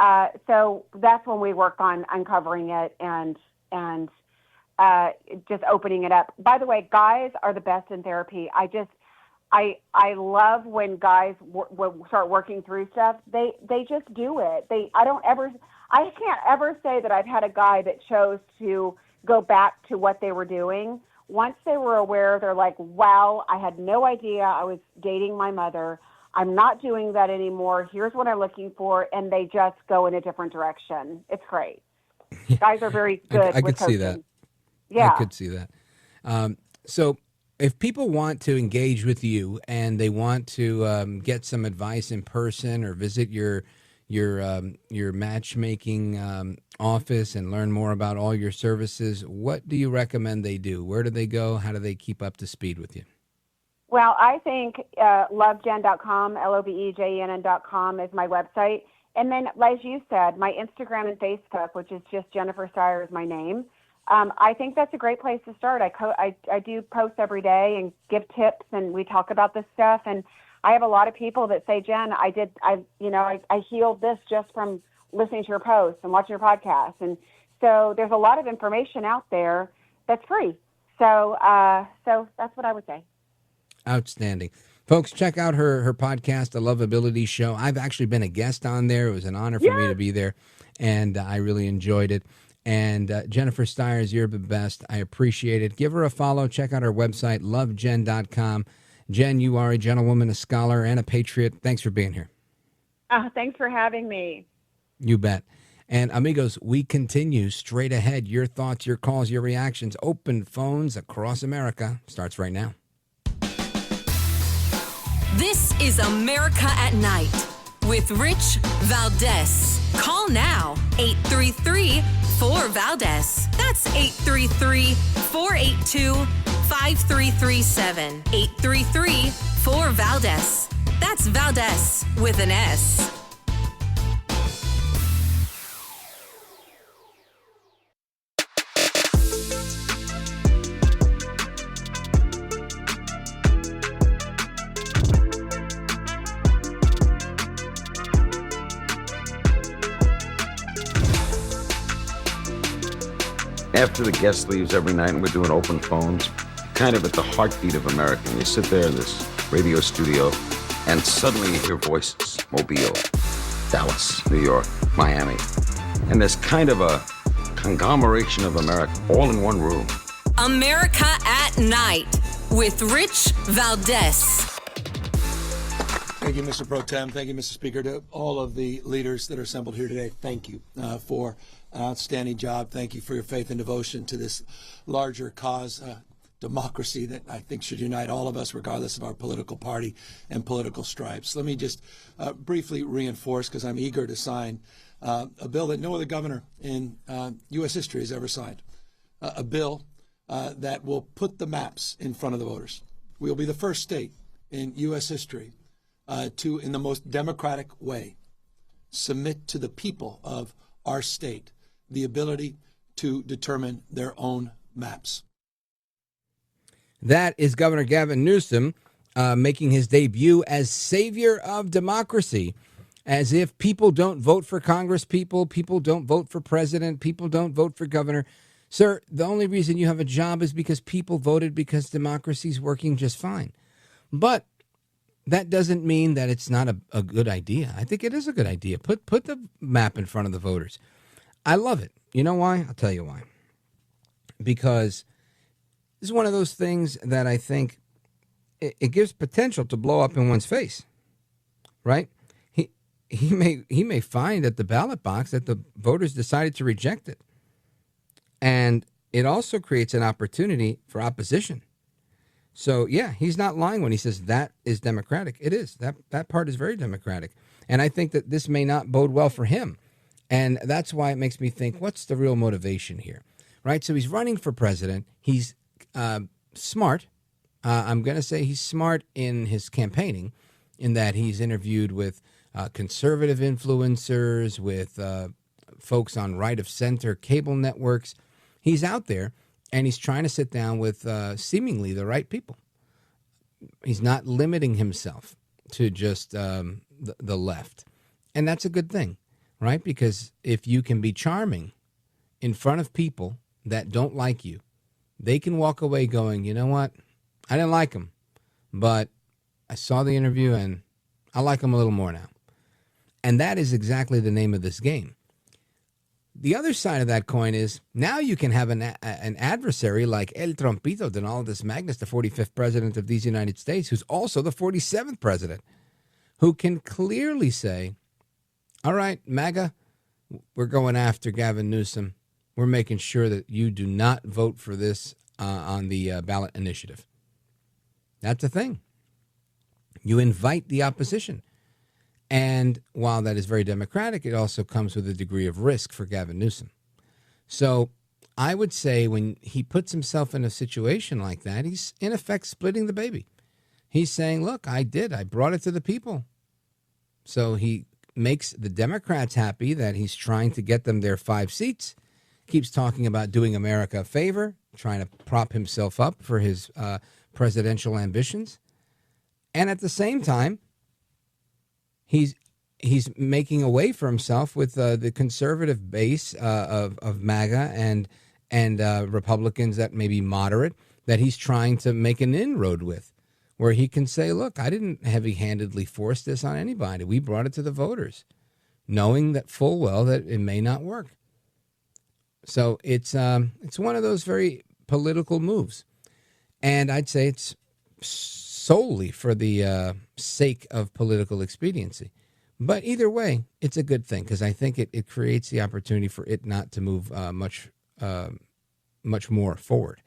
that's when we work on uncovering it and just opening it up. By the way, guys are the best in therapy. I love when guys start working through stuff. They just do it. I can't ever say that I've had a guy that chose to go back to what they were doing. Once they were aware, they're like, wow, I had no idea I was dating my mother. I'm not doing that anymore. Here's what I'm looking for. And they just go in a different direction. It's great. Guys are very good I with could see that. Yeah. I could see that. So if people want to engage with you and they want to get some advice in person or visit your matchmaking office and learn more about all your services, what do you recommend they do? Where do they go? How do they keep up to speed with you? Well, I think lovejen.com, LOVEJENN.com is my website. And then, as you said, my Instagram and Facebook, which is just Jennifer Styers, my name. I think that's a great place to start. I do post every day and give tips, and we talk about this stuff. And I have a lot of people that say, Jen, I healed this just from listening to your posts and watching your podcast. And so there's a lot of information out there that's free. So that's what I would say. Outstanding. Folks, check out her podcast, The Lovability Show. I've actually been a guest on there. It was an honor for me to be there, and I really enjoyed it. And Jennifer Styers, you're the best. I appreciate it. Give her a follow. Check out her website, lovejen.com. Jen, you are a gentlewoman, a scholar, and a patriot. Thanks for being here. Thanks for having me. You bet. And amigos, we continue straight ahead. Your thoughts, your calls, your reactions. Open phones across America starts right now. This is America at Night with Rich Valdez. Call now, 833-4-VALDEZ. That's 833-482-5337. 833-4-VALDEZ. That's Valdez with an S. After the guest leaves every night and we're doing open phones, kind of at the heartbeat of America. And you sit there in this radio studio and suddenly you hear voices. Mobile, Dallas, New York, Miami. And there's kind of a conglomeration of America all in one room. America at Night with Rich Valdez. Thank you, Mr. Pro Tem. Thank you, Mr. Speaker. To all of the leaders that are assembled here today, thank you for an outstanding job. Thank you for your faith and devotion to this larger cause, democracy that I think should unite all of us, regardless of our political party and political stripes. Let me just briefly reinforce, because I'm eager to sign a bill that no other governor in U.S. history has ever signed, a bill that will put the maps in front of the voters. We will be the first state in U.S. history to, in the most democratic way, submit to the people of our state the ability to determine their own maps. That is Governor Gavin Newsom making his debut as savior of democracy, as if people don't vote for Congress, people don't vote for president, people don't vote for governor. Sir, the only reason you have a job is because people voted, because democracy's working just fine. But that doesn't mean that it's not a good idea. I think it is a good idea. Put the map in front of the voters. I love it. You know why? I'll tell you why. Because this is one of those things that I think it gives potential to blow up in one's face, right? He may find at the ballot box that the voters decided to reject it. And it also creates an opportunity for opposition. So, yeah, he's not lying when he says that is democratic. It is. That part is very democratic. And I think that this may not bode well for him. And that's why it makes me think, what's the real motivation here, right? So he's running for president. He's smart. I'm going to say he's smart in his campaigning, in that he's interviewed with conservative influencers, with folks on right-of-center cable networks. He's out there, and he's trying to sit down with seemingly the right people. He's not limiting himself to just the left. And that's a good thing, right? Because if you can be charming in front of people that don't like you, they can walk away going, you know what? I didn't like him, but I saw the interview and I like him a little more now. And that is exactly the name of this game. The other side of that coin is now you can have an adversary like El Trompito Donaldus Magnus, the 45th president of these United States, who's also the 47th president, who can clearly say, all right, MAGA, we're going after Gavin Newsom. We're making sure that you do not vote for this on the ballot initiative. That's a thing. You invite the opposition. And while that is very democratic, it also comes with a degree of risk for Gavin Newsom. So I would say when he puts himself in a situation like that, he's in effect splitting the baby. He's saying, look, I brought it to the people. So he makes the Democrats happy that he's trying to get them their 5 seats, keeps talking about doing America a favor, trying to prop himself up for his presidential ambitions. And at the same time, he's making a way for himself with the conservative base of MAGA and Republicans that may be moderate that he's trying to make an inroad with, where he can say, look, I didn't heavy-handedly force this on anybody. We brought it to the voters, knowing that full well that it may not work. So it's one of those very political moves. And I'd say it's solely for the sake of political expediency. But either way, it's a good thing because I think it creates the opportunity for it not to move much more forward.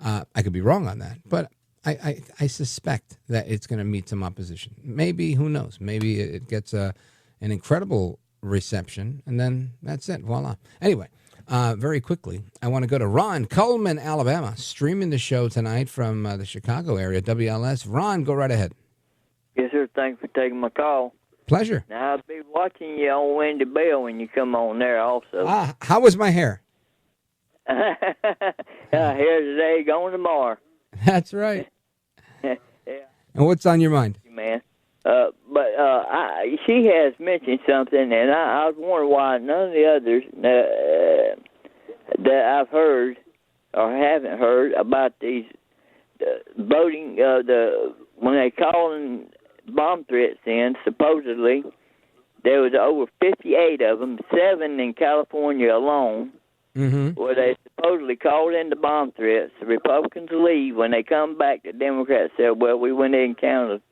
I could be wrong on that, but I suspect that it's going to meet some opposition. Maybe, who knows? Maybe it gets an incredible reception, and then that's it. Voila. Anyway, very quickly, I want to go to Ron, Cullman, Alabama, streaming the show tonight from the Chicago area, WLS. Ron, go right ahead. Yes, sir. Thanks for taking my call. Pleasure. Now, I'll be watching you on Wendy Bell when you come on there also. How was my hair? Here today, going tomorrow. That's right. Yeah. And what's on your mind? Man. She has mentioned something, and I was wondering why none of the others that I've heard or haven't heard about these voting, when they calling bomb threats in, supposedly there was over 58 of them, 7 in California alone, where they supposedly called in the bomb threats. The Republicans leave. When they come back, the Democrats said, well, we went in and counted,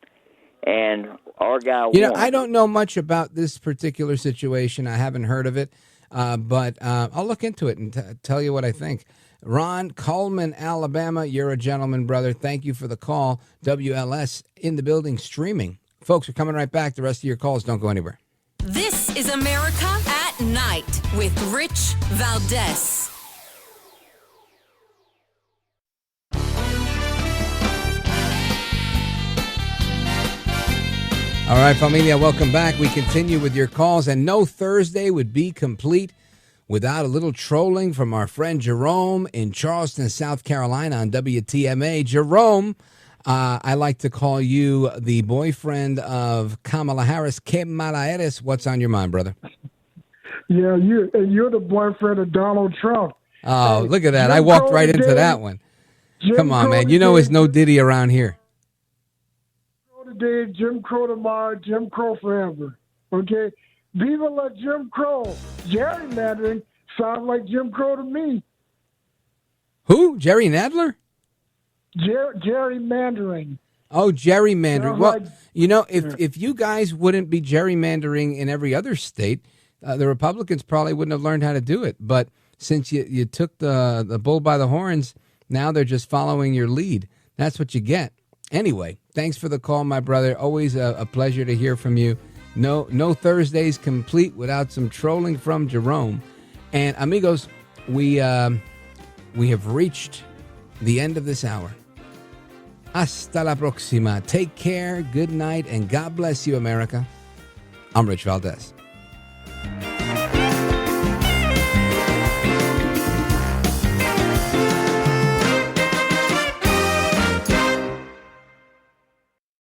and our guy won. I don't know much about this particular situation. I haven't heard of it, but I'll look into it and tell you what I think. Ron, Cullman, Alabama, you're a gentleman, brother. Thank you for the call. WLS in the building streaming. Folks, we're coming right back. The rest of your calls don't go anywhere. This is America at Night with Rich Valdez. All right, familia, welcome back. We continue with your calls, and no Thursday would be complete without a little trolling from our friend Jerome in Charleston, South Carolina on WTMA. Jerome, I like to call you the boyfriend of Kamala Harris. Que mala eres? What's on your mind, brother? Yeah, you're the boyfriend of Donald Trump. Oh, look at that. I walked right into that one. Come on, man. You know it's no Diddy around here. Today, Jim Crow tomorrow, Jim Crow forever. Okay? Viva la Jim Crow. Gerrymandering sounds like Jim Crow to me. Who? Jerry Nadler? Gerrymandering. Oh, gerrymandering. Well, like, if you guys wouldn't be gerrymandering in every other state, the Republicans probably wouldn't have learned how to do it. But since you took the bull by the horns, now they're just following your lead. That's what you get. Anyway, thanks for the call, my brother. Always a pleasure to hear from you. No Thursdays complete without some trolling from Jerome. And amigos, we have reached the end of this hour. Hasta la próxima. Take care, good night, and God bless you, America. I'm Rich Valdez.